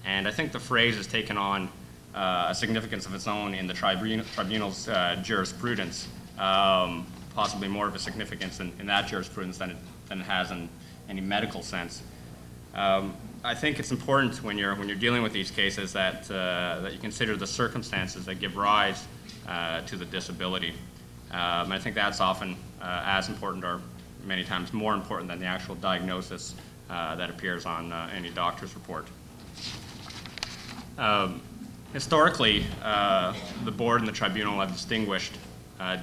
And I think the phrase has taken on a significance of its own in the tribunal's jurisprudence, possibly more of a significance in that jurisprudence than it has in any medical sense. I think it's important when you're dealing with these cases that you consider the circumstances that give rise to the disability. And I think that's often as important, or many times more important, than the actual diagnosis that appears on any doctor's report. Historically, the board and the tribunal have distinguished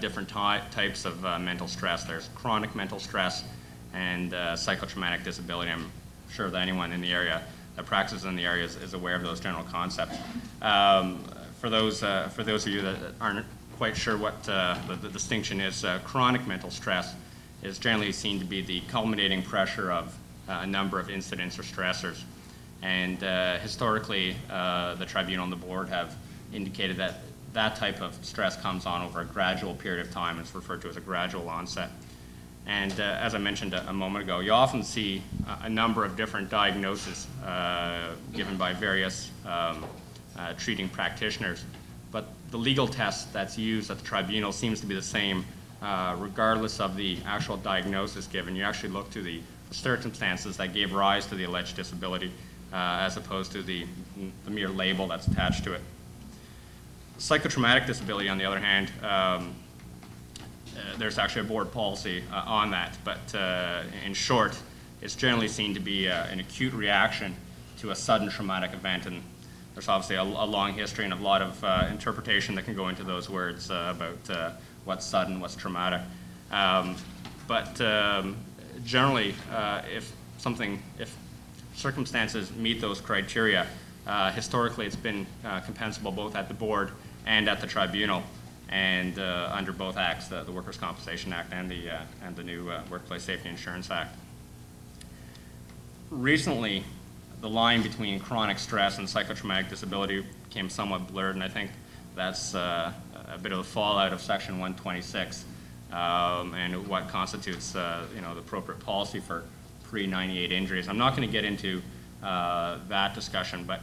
different types of mental stress. There's chronic mental stress and psychotraumatic disability. I'm sure that anyone in the area that practices in the area is aware of those general concepts. For those of you that aren't quite sure what the distinction is, chronic mental stress is generally seen to be the culminating pressure of a number of incidents or stressors. And historically, the tribunal and the board have indicated that that type of stress comes on over a gradual period of time. It's referred to as a gradual onset. And as I mentioned a moment ago, you often see a number of different diagnoses given by various treating practitioners. But the legal test that's used at the tribunal seems to be the same regardless of the actual diagnosis given. You actually look to the circumstances that gave rise to the alleged disability as opposed to the mere label that's attached to it. Psychotraumatic disability, on the other hand, there's actually a board policy on that, but in short, it's generally seen to be an acute reaction to a sudden traumatic event, and there's obviously a long history and a lot of interpretation that can go into those words about what's sudden, what's traumatic. But generally, if circumstances meet those criteria, historically it's been compensable both at the board and at the tribunal, and under both acts, the Workers' Compensation Act and the new Workplace Safety Insurance Act. Recently, the line between chronic stress and psychotraumatic disability became somewhat blurred, and I think that's a bit of the fallout of Section 126 and what constitutes the appropriate policy for pre-98 injuries. I'm not going to get into that discussion, but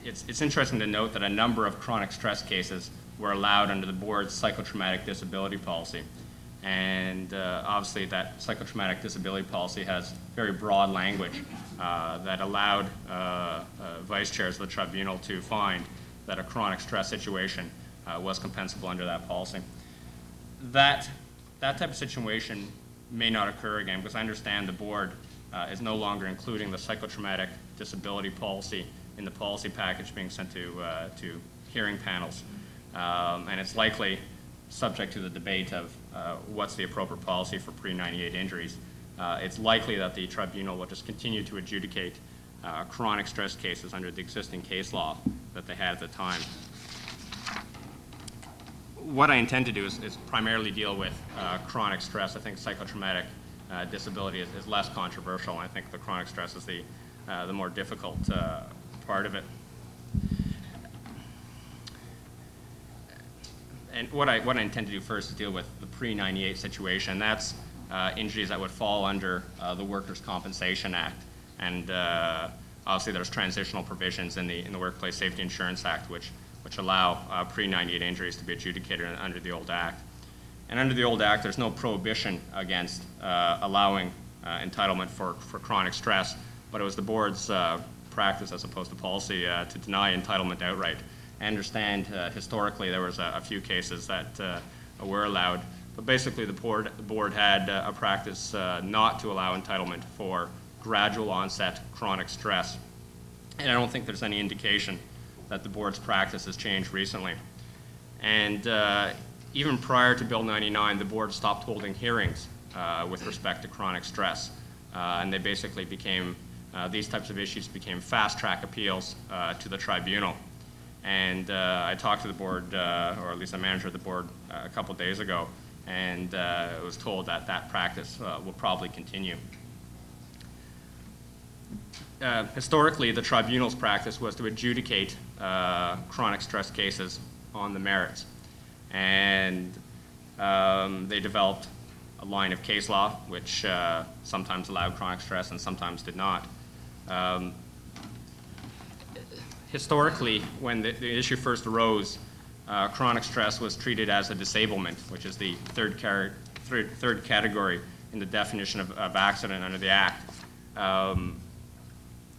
it's interesting to note that a number of chronic stress cases were allowed under the board's psychotraumatic disability policy. And obviously that psychotraumatic disability policy has very broad language that allowed vice chairs of the tribunal to find that a chronic stress situation was compensable under that policy. That type of situation may not occur again, because I understand the board is no longer including the psychotraumatic disability policy in the policy package being sent to hearing panels. And it's likely subject to the debate of what's the appropriate policy for pre-98 injuries. It's likely that the tribunal will just continue to adjudicate chronic stress cases under the existing case law that they had at the time. What I intend to do is primarily deal with chronic stress. I think psychotraumatic disability is less controversial. I think the chronic stress is the more difficult part of it. And what I intend to do first is deal with the pre-98 situation. That's injuries that would fall under the Workers' Compensation Act. And obviously there's transitional provisions in the Workplace Safety Insurance Act which allow pre-98 injuries to be adjudicated under the old Act. And under the old Act, there's no prohibition against allowing entitlement for chronic stress, but it was the board's practice as opposed to policy to deny entitlement outright. I understand historically there was a few cases that were allowed, but basically the board had a practice not to allow entitlement for gradual onset chronic stress. And I don't think there's any indication that the board's practice has changed recently. And even prior to Bill 99, the board stopped holding hearings with respect to chronic stress. And they basically became, these types of issues became fast-track appeals to the tribunal. And I talked to the board, or at least a manager of the board, a couple days ago, and was told that that practice will probably continue. Historically, the tribunal's practice was to adjudicate chronic stress cases on the merits. And they developed a line of case law, which sometimes allowed chronic stress and sometimes did not. Historically, when the issue first arose, chronic stress was treated as a disablement, which is the third category in the definition of accident under the Act.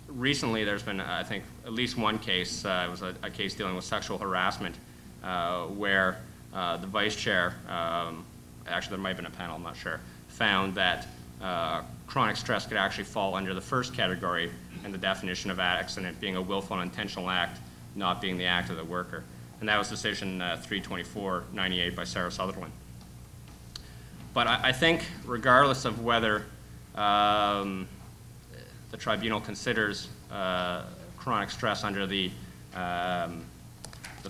Recently, there's been, I think, at least one case. It was a case dealing with sexual harassment, where the vice chair, actually there might have been a panel, I'm not sure, found that chronic stress could actually fall under the first category in the definition of accident being a willful and intentional act, not being the act of the worker. And that was decision 324/98 by Sarah Sutherland. But I think regardless of whether the tribunal considers chronic stress under the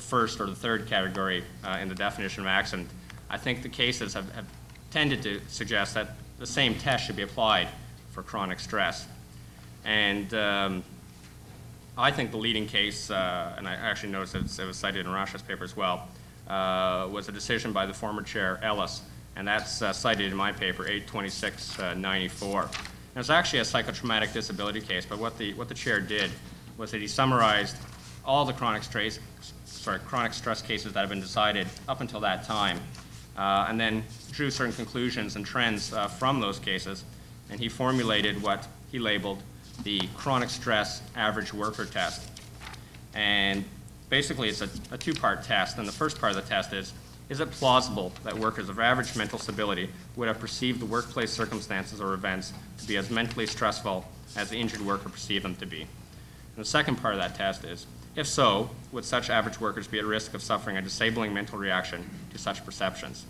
first or the third category in the definition of accident, I think the cases have tended to suggest that the same test should be applied for chronic stress. And I think the leading case, and I actually noticed it was cited in Rachia's paper as well, was a decision by the former chair, Ellis, and that's cited in my paper, 826/94. It was actually a psychotraumatic disability case, but what the chair did was that he summarized all the chronic stress cases that have been decided up until that time, and then drew certain conclusions and trends from those cases. And he formulated what he labeled the chronic stress average worker test. And basically it's a two-part test, and the first part of the test is it plausible that workers of average mental stability would have perceived the workplace circumstances or events to be as mentally stressful as the injured worker perceived them to be? And the second part of that test is, if so, would such average workers be at risk of suffering a disabling mental reaction to such perceptions?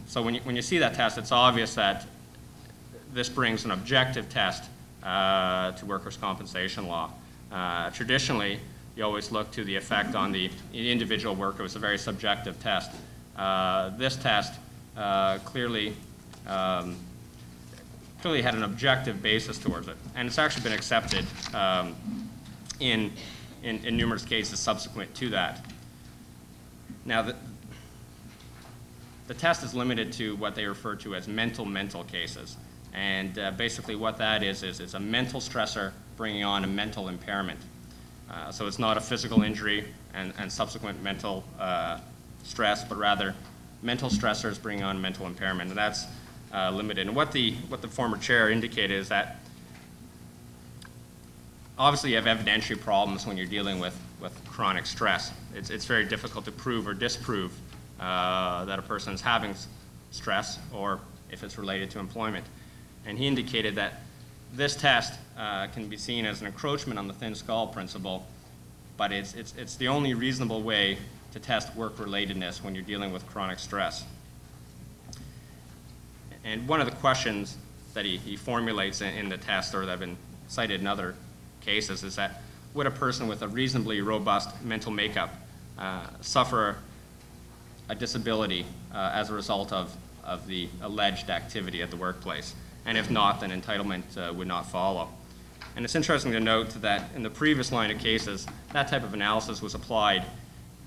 So when you see that test, it's obvious that this brings an objective test to workers' compensation law. Traditionally, you always look to the effect on the individual worker. It's a very subjective test. This test clearly had an objective basis towards it, and it's actually been accepted in numerous cases subsequent to that. Now, the test is limited to what they refer to as mental cases, and basically what that is it's a mental stressor bringing on a mental impairment. So it's not a physical injury and subsequent mental stress, but rather mental stressors bring on mental impairment, and that's limited. And what the former chair indicated is that obviously you have evidentiary problems when you're dealing with chronic stress. It's very difficult to prove or disprove that a person is having stress, or if it's related to employment. And he indicated that this test can be seen as an encroachment on the thin skull principle, but it's the only reasonable way to test work-relatedness when you're dealing with chronic stress. And one of the questions that he formulates in the test, or that have been cited in other cases, is that would a person with a reasonably robust mental makeup suffer a disability as a result of the alleged activity at the workplace? And if not, then entitlement would not follow. And it's interesting to note that in the previous line of cases, that type of analysis was applied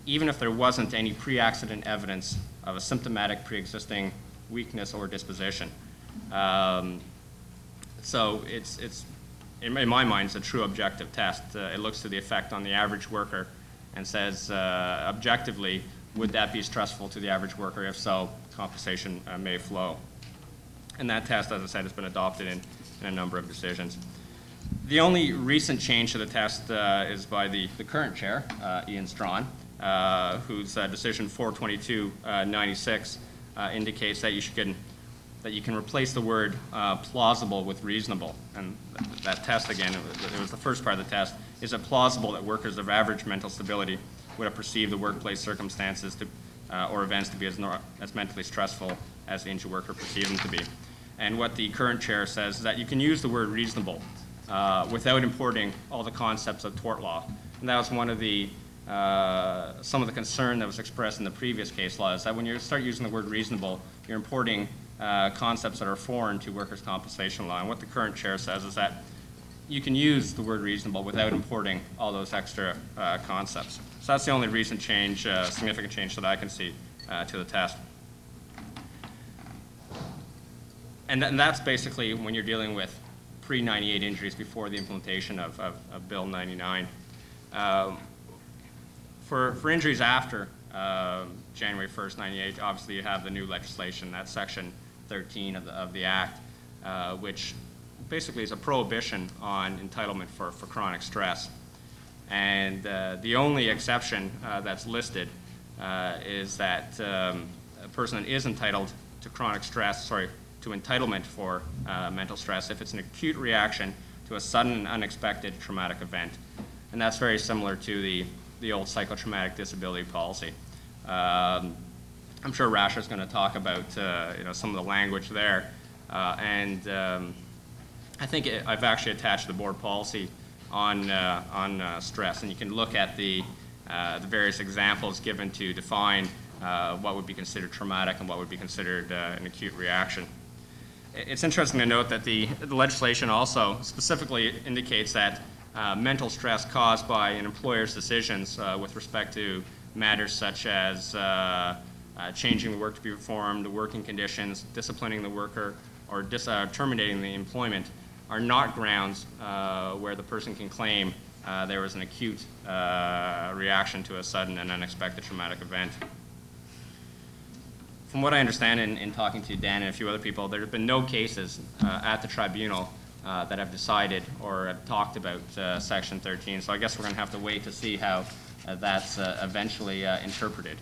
even if there wasn't any pre-accident evidence of a symptomatic pre-existing weakness or disposition. So it's in my mind, it's a true objective test. It looks to the effect on the average worker and says, objectively, would that be stressful to the average worker? If so, compensation may flow. And that test, as I said, has been adopted in a number of decisions. The only recent change to the test is by the current chair, Ian Strachan, whose decision 422-96 indicates that you can replace the word plausible with reasonable. And that test, again, it was the first part of the test. Is it plausible that workers of average mental stability would have perceived the workplace circumstances or events to be as mentally stressful as the injured worker perceived them to be? And what the current chair says is that you can use the word reasonable without importing all the concepts of tort law. And that was one of the some of the concern that was expressed in the previous case law, is that when you start using the word reasonable, you're importing concepts that are foreign to workers' compensation law. And what the current chair says is that you can use the word reasonable without importing all those extra concepts. So that's the only recent change, significant change that I can see to the test. And that's basically when you're dealing with pre-98 injuries before the implementation of Bill 99. For injuries after January 1st, 98, obviously you have the new legislation. That's Section 13 of the Act, which basically is a prohibition on entitlement for chronic stress. And the only exception that's listed is that a person is entitled to to entitlement for mental stress if it's an acute reaction to a sudden and unexpected traumatic event. And that's very similar to the old psychotraumatic disability policy. I'm sure Rasha's going to talk about some of the language there. I think I've actually attached the board policy on stress, and you can look at the various examples given to define what would be considered traumatic and what would be considered an acute reaction. It's interesting to note that the legislation also specifically indicates that mental stress caused by an employer's decisions with respect to matters such as changing the work to be performed, the working conditions, disciplining the worker, or terminating the employment are not grounds where the person can claim there was an acute reaction to a sudden and unexpected traumatic event. From what I understand in talking to Dan and a few other people, there have been no cases at the tribunal that have decided or have talked about Section 13. So I guess we're going to have to wait to see how that's eventually interpreted.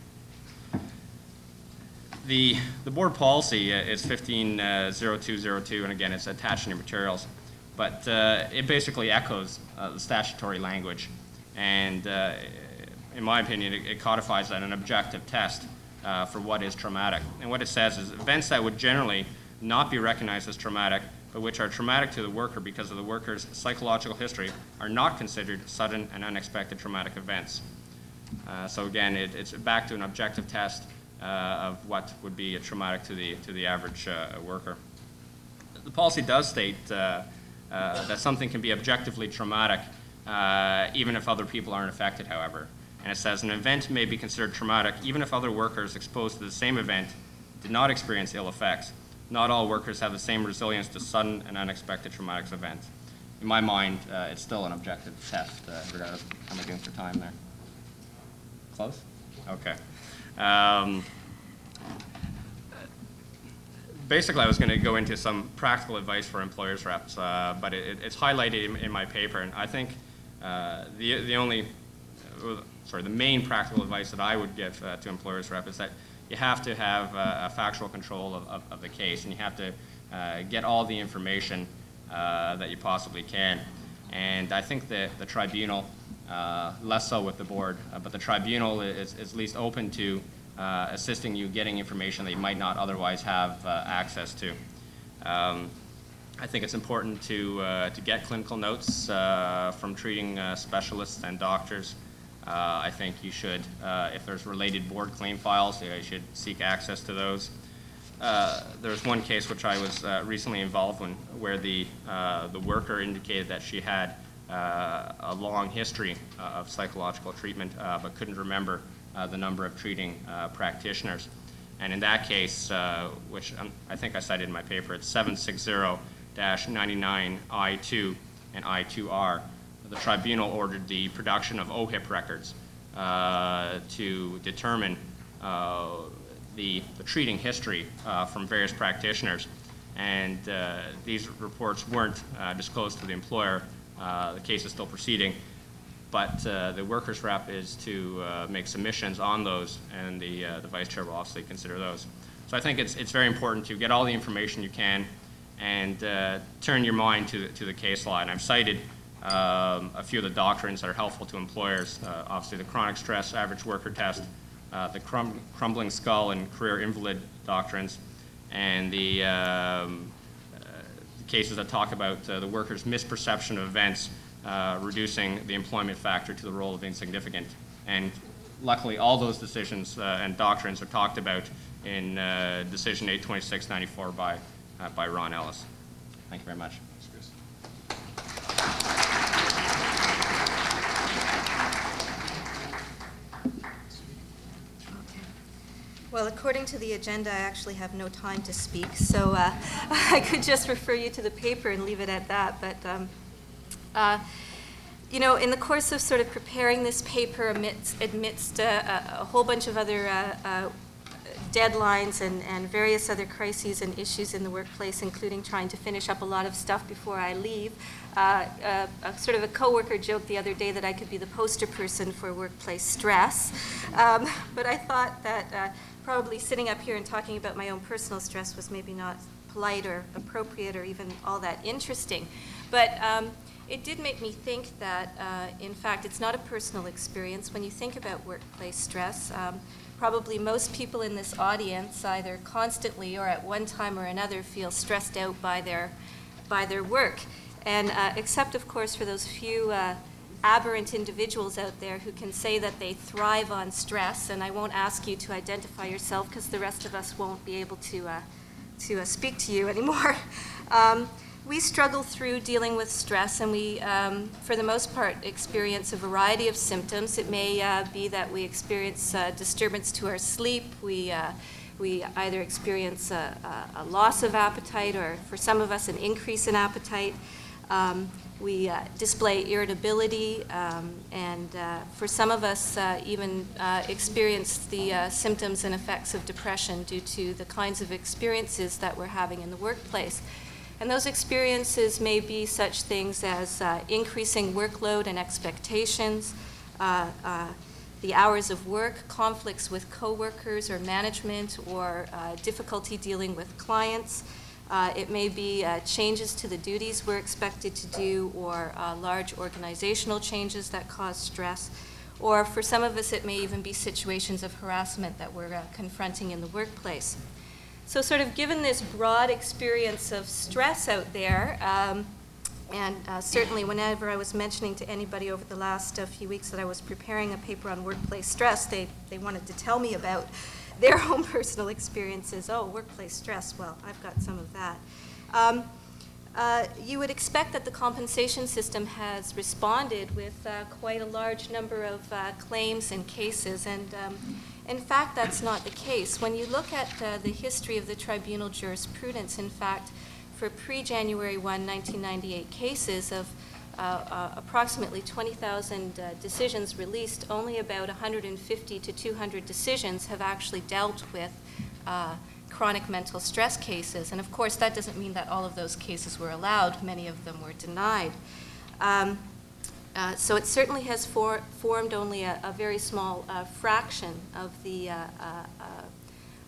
The board policy is 150202, and again, it's attached in your materials. But it basically echoes the statutory language. And in my opinion, it codifies an objective test for what is traumatic. And what it says is events that would generally not be recognized as traumatic, but which are traumatic to the worker because of the worker's psychological history, are not considered sudden and unexpected traumatic events. So again, it's back to an objective test of what would be traumatic to the average worker. The policy does state that something can be objectively traumatic even if other people aren't affected, however. And it says an event may be considered traumatic even if other workers exposed to the same event did not experience ill effects. Not all workers have the same resilience to sudden and unexpected traumatic events. In my mind, it's still an objective test, regardless. How am I doing for time there? Close? Okay. Basically, I was going to go into some practical advice for employers reps, but it's highlighted in my paper, and I think the main practical advice that I would give to employers rep is that you have to have a factual control of the case, and you have to get all the information that you possibly can. And I think that the tribunal, less so with the board, but the tribunal is at least open to assisting you getting information that you might not otherwise have access to. I think it's important to get clinical notes from treating specialists and doctors. I think you should, if there's related board claim files, you should seek access to those. There's one case which I was recently involved in where the worker indicated that she had a long history of psychological treatment, but couldn't remember the number of treating practitioners. And in that case, which I think I cited in my paper, it's 760-99I2 and I2R. The tribunal ordered the production of OHIP records to determine the treating history from various practitioners. And these reports weren't disclosed to the employer. The case is still proceeding. But the workers' rep is to make submissions on those, and the vice chair will obviously consider those. So I think it's very important to get all the information you can and turn your mind to the case law. And I've cited a few of the doctrines that are helpful to employers. Obviously, the chronic stress average worker test, the crumbling skull and career invalid doctrines, and the cases that talk about the worker's misperception of events, reducing the employment factor to the role of insignificant. And luckily, all those decisions and doctrines are talked about in Decision 82694 by Ron Ellis. Thank you very much. Well, according to the agenda, I actually have no time to speak, so I could just refer you to the paper and leave it at that. But, you know, in the course of sort of preparing this paper amidst a whole bunch of other deadlines and various other crises and issues in the workplace, including trying to finish up a lot of stuff before I leave, sort of a coworker joked the other day that I could be the poster person for workplace stress. But I thought that probably sitting up here and talking about my own personal stress was maybe not polite or appropriate or even all that interesting. But it did make me think that, in fact, it's not a personal experience. When you think about workplace stress, probably most people in this audience either constantly or at one time or another feel stressed out by their work. And except, of course, for those few aberrant individuals out there who can say that they thrive on stress, and I won't ask you to identify yourself because the rest of us won't be able to speak to you anymore. We struggle through dealing with stress, and we, for the most part, experience a variety of symptoms. It may be that we experience disturbance to our sleep. We either experience a loss of appetite, or for some of us, an increase in appetite. We display irritability, and for some of us even experience the symptoms and effects of depression due to the kinds of experiences that we're having in the workplace. And those experiences may be such things as increasing workload and expectations, the hours of work, conflicts with coworkers or management, or difficulty dealing with clients. It may be changes to the duties we're expected to do, or large organizational changes that cause stress. Or for some of us, it may even be situations of harassment that we're confronting in the workplace. So sort of given this broad experience of stress out there, and certainly whenever I was mentioning to anybody over the last few weeks that I was preparing a paper on workplace stress, they wanted to tell me about their own personal experiences. Oh, workplace stress, well, I've got some of that. You would expect that the compensation system has responded with quite a large number of claims and cases, and in fact, that's not the case. When you look at the history of the tribunal jurisprudence, in fact, for pre-January 1, 1998 cases of approximately 20,000 decisions released, only about 150 to 200 decisions have actually dealt with chronic mental stress cases. And of course, that doesn't mean that all of those cases were allowed. Many of them were denied. So it certainly has formed only a very small fraction of the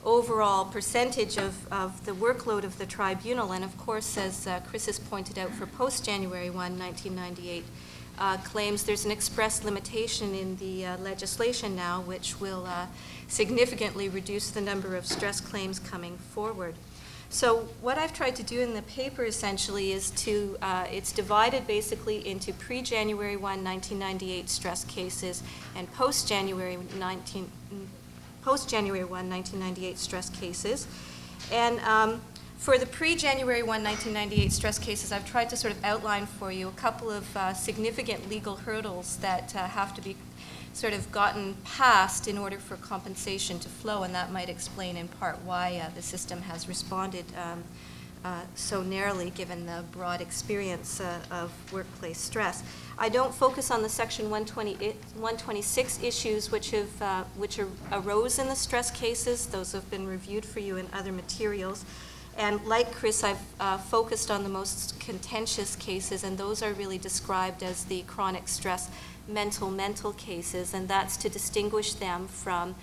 overall percentage of the workload of the tribunal. And of course, as Chris has pointed out, for post-January 1, 1998 claims, there's an express limitation in the legislation now, which will significantly reduce the number of stress claims coming forward. So what I've tried to do in the paper essentially is to, it's divided basically into pre-January 1, 1998 stress cases and post-January 1, 1998 stress cases. And for the pre-January 1, 1998 stress cases, I've tried to sort of outline for you a couple of significant legal hurdles that have to be sort of gotten past in order for compensation to flow, and that might explain in part why the system has responded so narrowly given the broad experience of workplace stress. I don't focus on the Section 126 issues which arose in the stress cases. Those have been reviewed for you in other materials. And like Chris, I've focused on the most contentious cases, and those are really described as the chronic stress mental cases, and that's to distinguish them from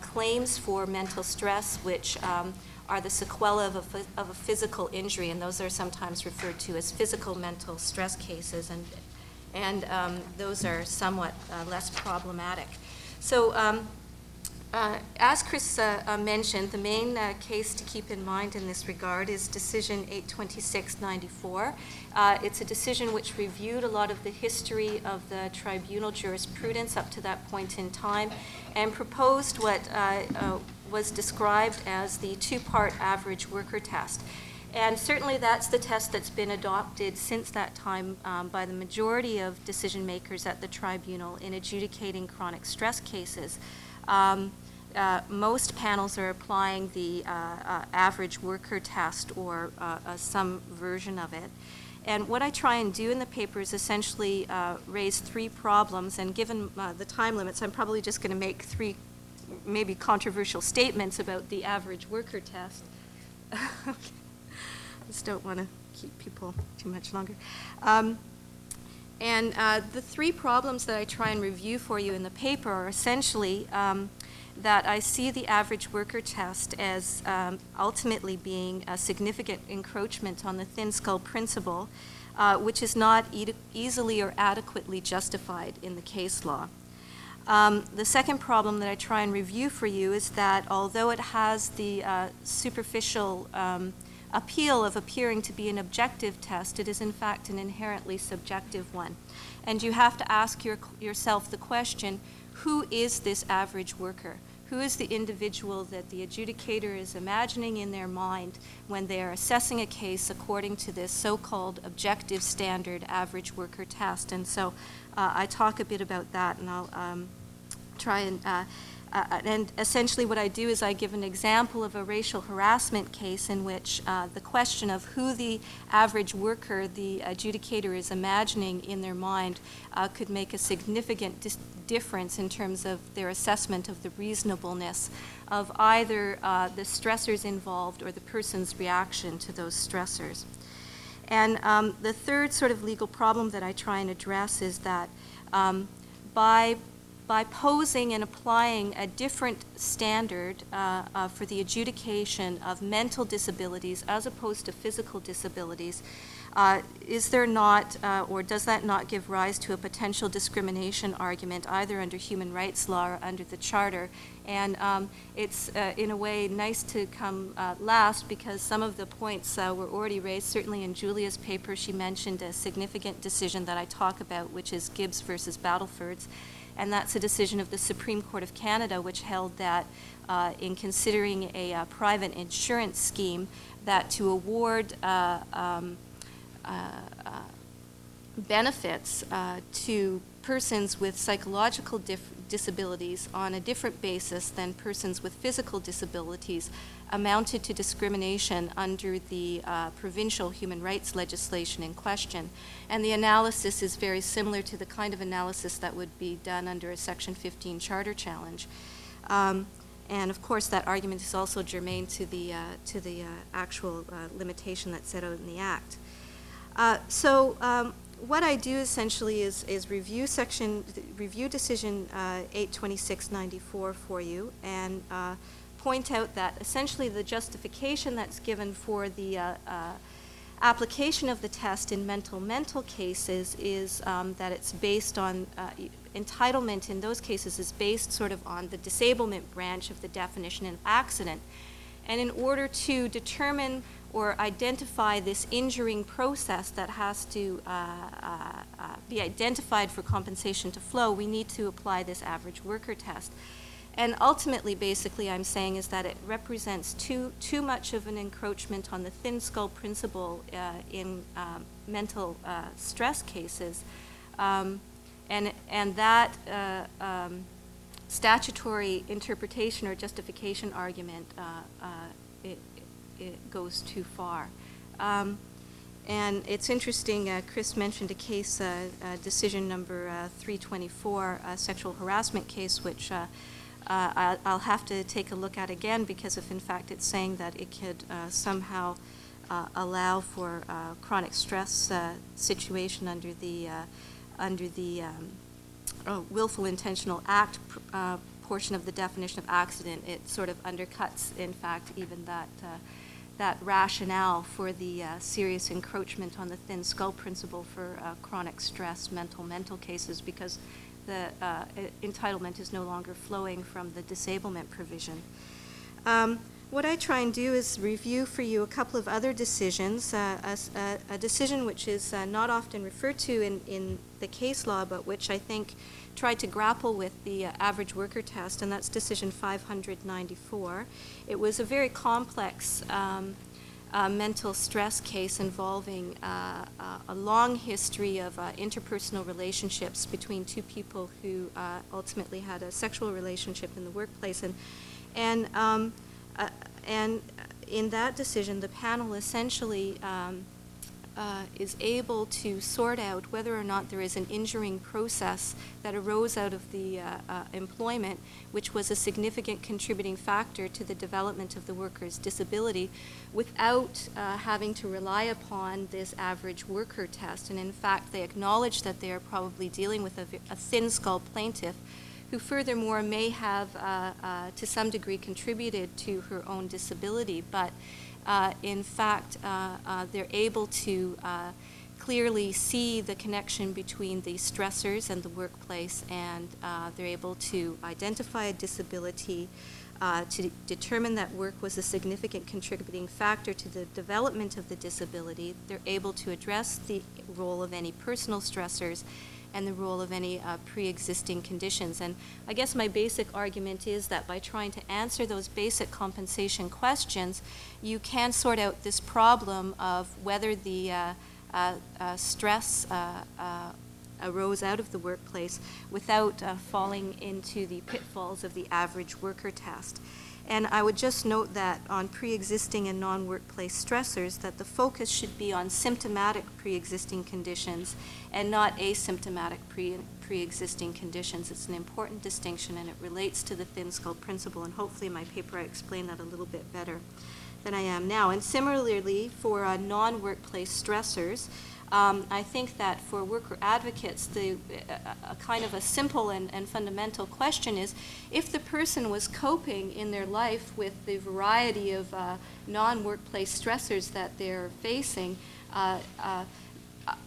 claims for mental stress, which are the sequelae of a physical injury, and those are sometimes referred to as physical mental stress cases, and those are somewhat less problematic. So as Chris mentioned, the main case to keep in mind in this regard is Decision 826-94. It's a decision which reviewed a lot of the history of the tribunal jurisprudence up to that point in time and proposed what was described as the two-part average worker test. And certainly that's the test that's been adopted since that time by the majority of decision makers at the tribunal in adjudicating chronic stress cases. Most panels are applying the average worker test or some version of it. And what I try and do in the paper is essentially raise three problems, and given the time limits, I'm probably just going to make three maybe controversial statements about the average worker test. Okay. Just don't want to keep people too much longer. And the three problems that I try and review for you in the paper are essentially that I see the average worker test as ultimately being a significant encroachment on the thin skull principle, which is not easily or adequately justified in the case law. The second problem that I try and review for you is that although it has the superficial appeal of appearing to be an objective test, it is in fact an inherently subjective one. And you have to ask yourself the question, who is this average worker? Who is the individual that the adjudicator is imagining in their mind when they are assessing a case according to this so-called objective standard average worker test? And so I talk a bit about that, and I'll try and And essentially what I do is I give an example of a racial harassment case in which the question of who the average worker the adjudicator is imagining in their mind could make a significant difference in terms of their assessment of the reasonableness of either the stressors involved or the person's reaction to those stressors. And the third sort of legal problem that I try and address is that by posing and applying a different standard for the adjudication of mental disabilities as opposed to physical disabilities, is there not, or does that not give rise to a potential discrimination argument either under human rights law or under the Charter? And it's, in a way, nice to come last because some of the points were already raised. Certainly in Julia's paper, she mentioned a significant decision that I talk about, which is Gibbs versus Battlefords. And that's a decision of the Supreme Court of Canada, which held that in considering a private insurance scheme, that to award benefits to persons with psychological disabilities on a different basis than persons with physical disabilities amounted to discrimination under the provincial human rights legislation in question. And the analysis is very similar to the kind of analysis that would be done under a Section 15 Charter challenge. And of course, that argument is also germane to the actual limitation that's set out in the Act. What I do essentially is review decision 82694 for you and point out that essentially the justification that's given for the application of the test in mental cases is that it's based on entitlement in those cases is based sort of on the disablement branch of the definition of accident. And in order to determine or identify this injuring process that has to be identified for compensation to flow, we need to apply this average worker test. And ultimately, basically, I'm saying is that it represents too much of an encroachment on the thin skull principle in mental stress cases, and that statutory interpretation or justification argument it goes too far. And it's interesting, Chris mentioned a case, decision number 324, a sexual harassment case, which I'll have to take a look at again because if in fact it's saying that it could somehow allow for chronic stress situation under the willful intentional act portion of the definition of accident, it sort of undercuts, in fact, even that rationale for the serious encroachment on the thin skull principle for chronic stress mental cases because the entitlement is no longer flowing from the disablement provision. What I try and do is review for you a couple of other decisions, a decision which is not often referred to in the case law, but which I think tried to grapple with the average worker test, and that's decision 594. It was a very complex mental stress case involving a long history of interpersonal relationships between two people who ultimately had a sexual relationship in the workplace. And in that decision, the panel essentially is able to sort out whether or not there is an injuring process that arose out of the employment, which was a significant contributing factor to the development of the worker's disability, without having to rely upon this average worker test. And in fact, they acknowledge that they are probably dealing with a thin skull plaintiff who furthermore may have to some degree contributed to her own disability, but in fact they're able to clearly see the connection between the stressors and the workplace, and they're able to identify a disability, to determine that work was a significant contributing factor to the development of the disability. They're able to address the role of any personal stressors and the role of any pre-existing conditions. And I guess my basic argument is that by trying to answer those basic compensation questions, you can sort out this problem of whether the stress arose out of the workplace without falling into the pitfalls of the average worker test. And I would just note that on pre-existing and non-workplace stressors, that the focus should be on symptomatic pre-existing conditions and not asymptomatic pre-existing conditions. It's an important distinction, and it relates to the thin skull principle, and hopefully in my paper I explain that a little bit better than I am now. And similarly, for non-workplace stressors, I think that for worker advocates, a kind of a simple and fundamental question is, if the person was coping in their life with the variety of non-workplace stressors that they're facing,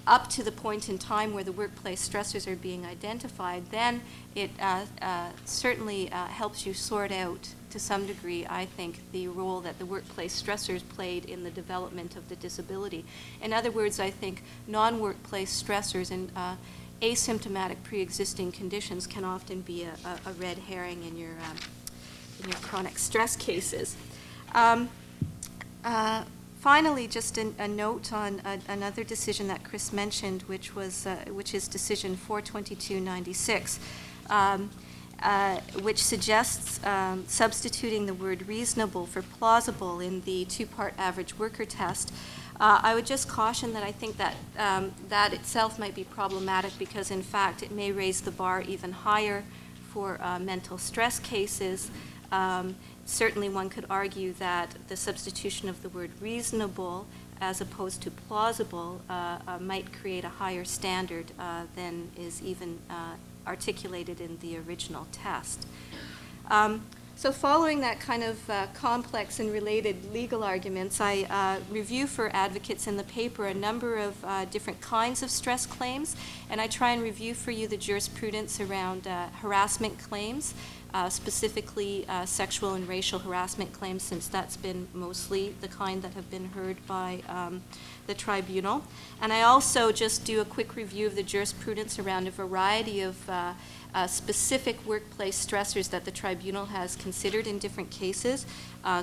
up to the point in time where the workplace stressors are being identified, then it certainly helps you sort out, to some degree, I think, the role that the workplace stressors played in the development of the disability. In other words, I think non-workplace stressors and asymptomatic pre-existing conditions can often be a red herring in your chronic stress cases. Finally, just a note on another decision that Chris mentioned, which is decision 42296. Which suggests substituting the word reasonable for plausible in the two-part average worker test. I would just caution that I think that that itself might be problematic, because in fact it may raise the bar even higher for mental stress cases. Certainly one could argue that the substitution of the word reasonable as opposed to plausible might create a higher standard than is even articulated in the original test. So following that kind of complex and related legal arguments, I review for advocates in the paper a number of different kinds of stress claims, and I try and review for you the jurisprudence around harassment claims, specifically sexual and racial harassment claims, since that's been mostly the kind that have been heard by the tribunal. And I also just do a quick review of the jurisprudence around a variety of specific workplace stressors that the tribunal has considered in different cases,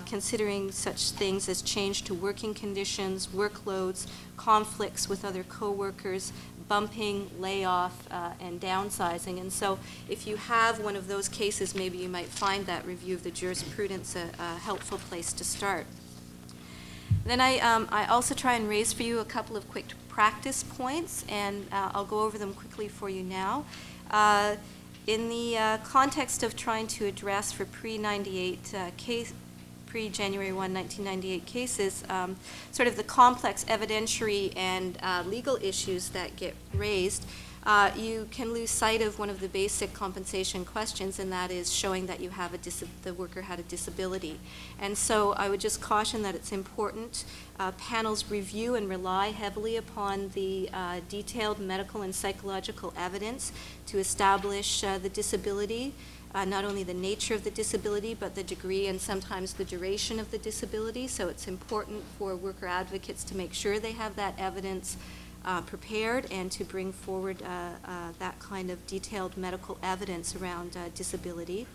considering such things as change to working conditions, workloads, conflicts with other coworkers, bumping, layoff, and downsizing. And so if you have one of those cases, maybe you might find that review of the jurisprudence a helpful place to start. Then I also try and raise for you a couple of quick practice points, and I'll go over them quickly for you now. In the context of trying to address for pre-January 1, 1998 cases, sort of the complex evidentiary and legal issues that get raised, you can lose sight of one of the basic compensation questions, and that is showing that you have the worker had a disability. And so I would just caution that it's important. Panels review and rely heavily upon the detailed medical and psychological evidence to establish the disability, not only the nature of the disability, but the degree and sometimes the duration of the disability. So it's important for worker advocates to make sure they have that evidence prepared and to bring forward that kind of detailed medical evidence around disability.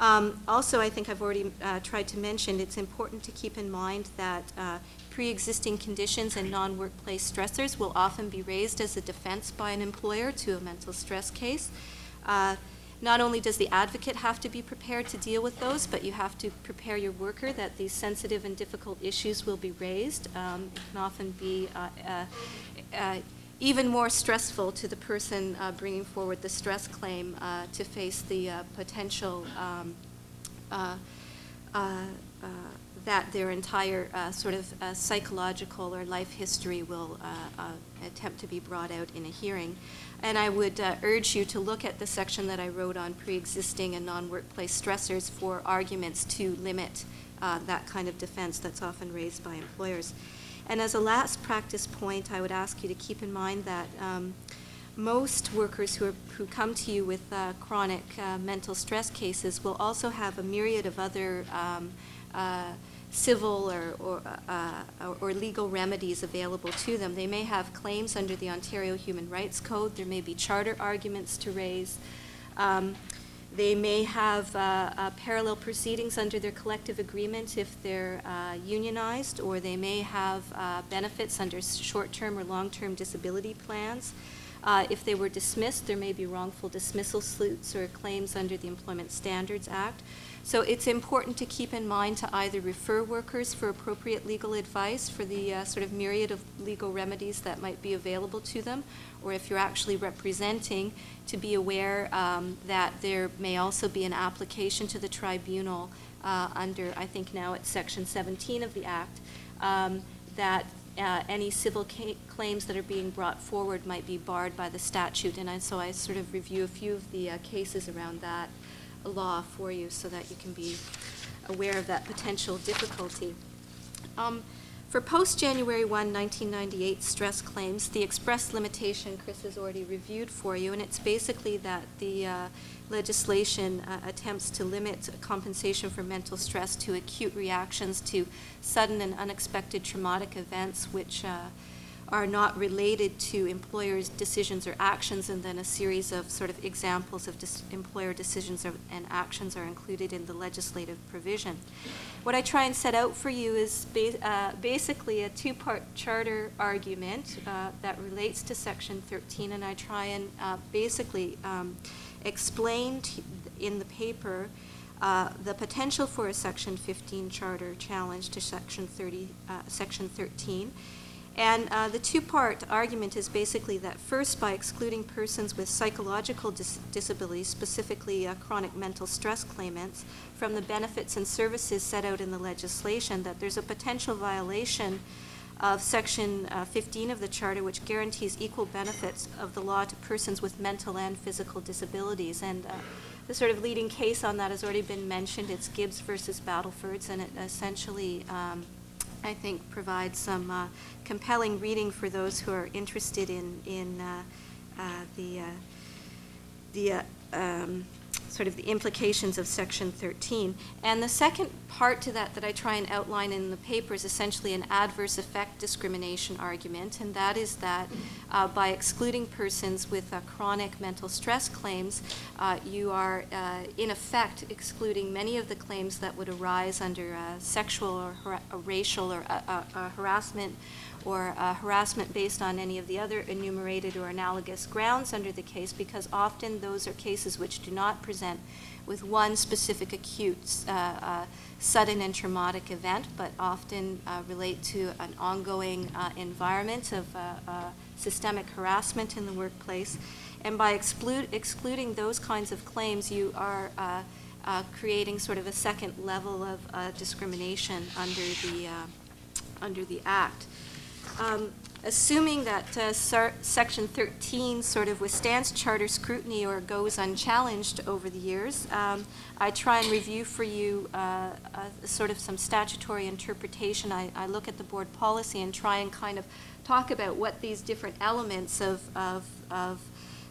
Also, I think I've already tried to mention, it's important to keep in mind that pre-existing conditions and non-workplace stressors will often be raised as a defense by an employer to a mental stress case. Not only does the advocate have to be prepared to deal with those, but you have to prepare your worker that these sensitive and difficult issues will be raised. It can often be even more stressful to the person bringing forward the stress claim to face the potential that their entire sort of psychological or life history will attempt to be brought out in a hearing. And I would urge you to look at the section that I wrote on pre-existing and non-workplace stressors for arguments to limit that kind of defense that's often raised by employers. And as a last practice point, I would ask you to keep in mind that most workers who come to you with chronic mental stress cases will also have a myriad of other civil or legal remedies available to them. They may have claims under the Ontario Human Rights Code. There may be charter arguments to raise. They may have parallel proceedings under their collective agreement if they're unionized, or they may have benefits under short-term or long-term disability plans. If they were dismissed, there may be wrongful dismissal suits or claims under the Employment Standards Act. So it's important to keep in mind to either refer workers for appropriate legal advice for the sort of myriad of legal remedies that might be available to them, or if you're actually representing, to be aware that there may also be an application to the tribunal under, I think now it's Section 17 of the Act, that any civil claims that are being brought forward might be barred by the statute. And so I sort of review a few of the cases around that law for you so that you can be aware of that potential difficulty. For post-January 1, 1998 stress claims, the express limitation Chris has already reviewed for you, and it's basically that the legislation attempts to limit compensation for mental stress to acute reactions to sudden and unexpected traumatic events which are not related to employers' decisions or actions, and then a series of sort of examples of employer decisions and actions are included in the legislative provision. What I try and set out for you is basically a two-part charter argument that relates to Section 13, and I try and basically explain in the paper the potential for a Section 15 charter challenge to Section 13. And the two-part argument is basically that first, by excluding persons with psychological disabilities, specifically chronic mental stress claimants, from the benefits and services set out in the legislation, that there's a potential violation of Section 15 of the Charter, which guarantees equal benefits of the law to persons with mental and physical disabilities. And the sort of leading case on that has already been mentioned. It's Gibbs versus Battlefords, and it essentially I think provides some compelling reading for those who are interested in the sort of the implications of Section 13. And the second part to that I try and outline in the paper is essentially an adverse effect discrimination argument, and that is that by excluding persons with chronic mental stress claims, you are in effect excluding many of the claims that would arise under sexual or racial or harassment, or harassment based on any of the other enumerated or analogous grounds under the case, because often those are cases which do not present with one specific acute sudden and traumatic event, but often relate to an ongoing environment of systemic harassment in the workplace. And by excluding those kinds of claims, you are creating sort of a second level of discrimination under the Act. Assuming that Section 13 sort of withstands charter scrutiny or goes unchallenged over the years, I try and review for you sort of some statutory interpretation. I look at the board policy and try and kind of talk about what these different elements of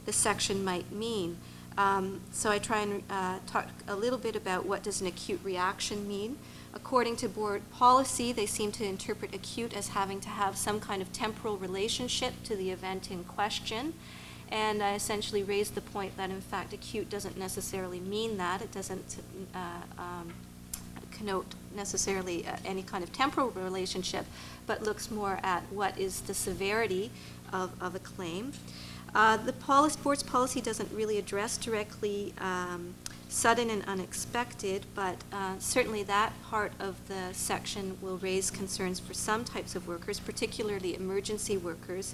the section might mean. So I try and talk a little bit about what does an acute reaction mean. According to board policy, they seem to interpret acute as having to have some kind of temporal relationship to the event in question. And I essentially raised the point that, in fact, acute doesn't necessarily mean that. It doesn't connote necessarily any kind of temporal relationship, but looks more at what is the severity of a claim. The board's policy doesn't really address directly sudden and unexpected, but certainly that part of the section will raise concerns for some types of workers, particularly emergency workers,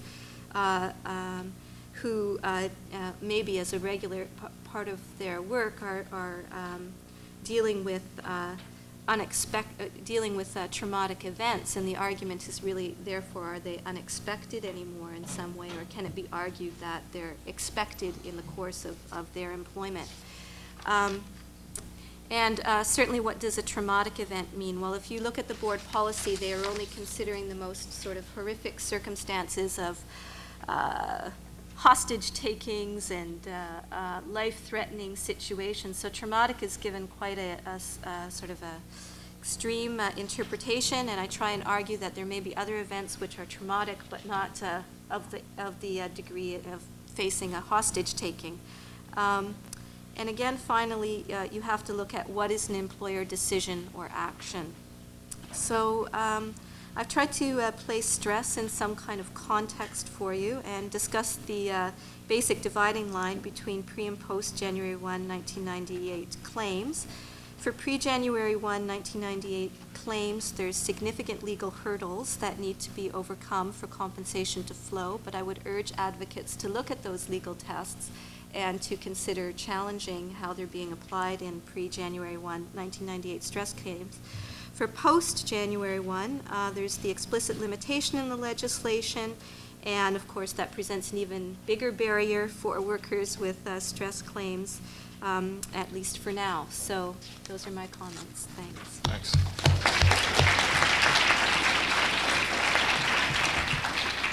who maybe as a regular part of their work are dealing with traumatic events, and the argument is really, therefore, are they unexpected anymore in some way, or can it be argued that they're expected in the course of their employment? And certainly, what does a traumatic event mean? Well, if you look at the board policy, they are only considering the most sort of horrific circumstances of hostage takings and life-threatening situations. So traumatic is given quite a sort of a extreme interpretation, and I try and argue that there may be other events which are traumatic, but not of the degree of facing a hostage taking. And again, finally, you have to look at what is an employer decision or action. So I've tried to place stress in some kind of context for you and discuss the basic dividing line between pre- and post-January 1, 1998 claims. For pre-January 1, 1998 claims, there's significant legal hurdles that need to be overcome for compensation to flow, but I would urge advocates to look at those legal tests and to consider challenging how they're being applied in pre-January 1, 1998 stress claims. For post-January 1, there's the explicit limitation in the legislation, and of course that presents an even bigger barrier for workers with stress claims, at least for now. So those are my comments. Thanks. Thanks.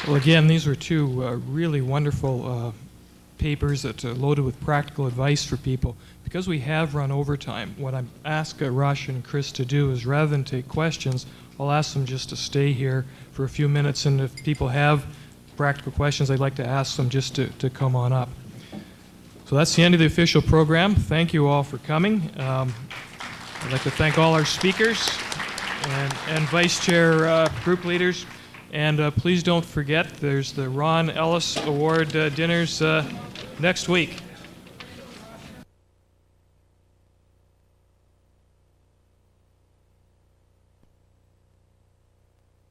Well, again, these were two really wonderful papers that are loaded with practical advice for people. Because we have run overtime, what I'm asking Rachia and Chris to do is, rather than take questions, I'll ask them just to stay here for a few minutes, and if people have practical questions I'd like to ask them, just to come on up. So that's the end of the official program. Thank you all for coming. I'd like to thank all our speakers and Vice Chair group leaders. And please don't forget, there's the Ron Ellis Award dinners next week.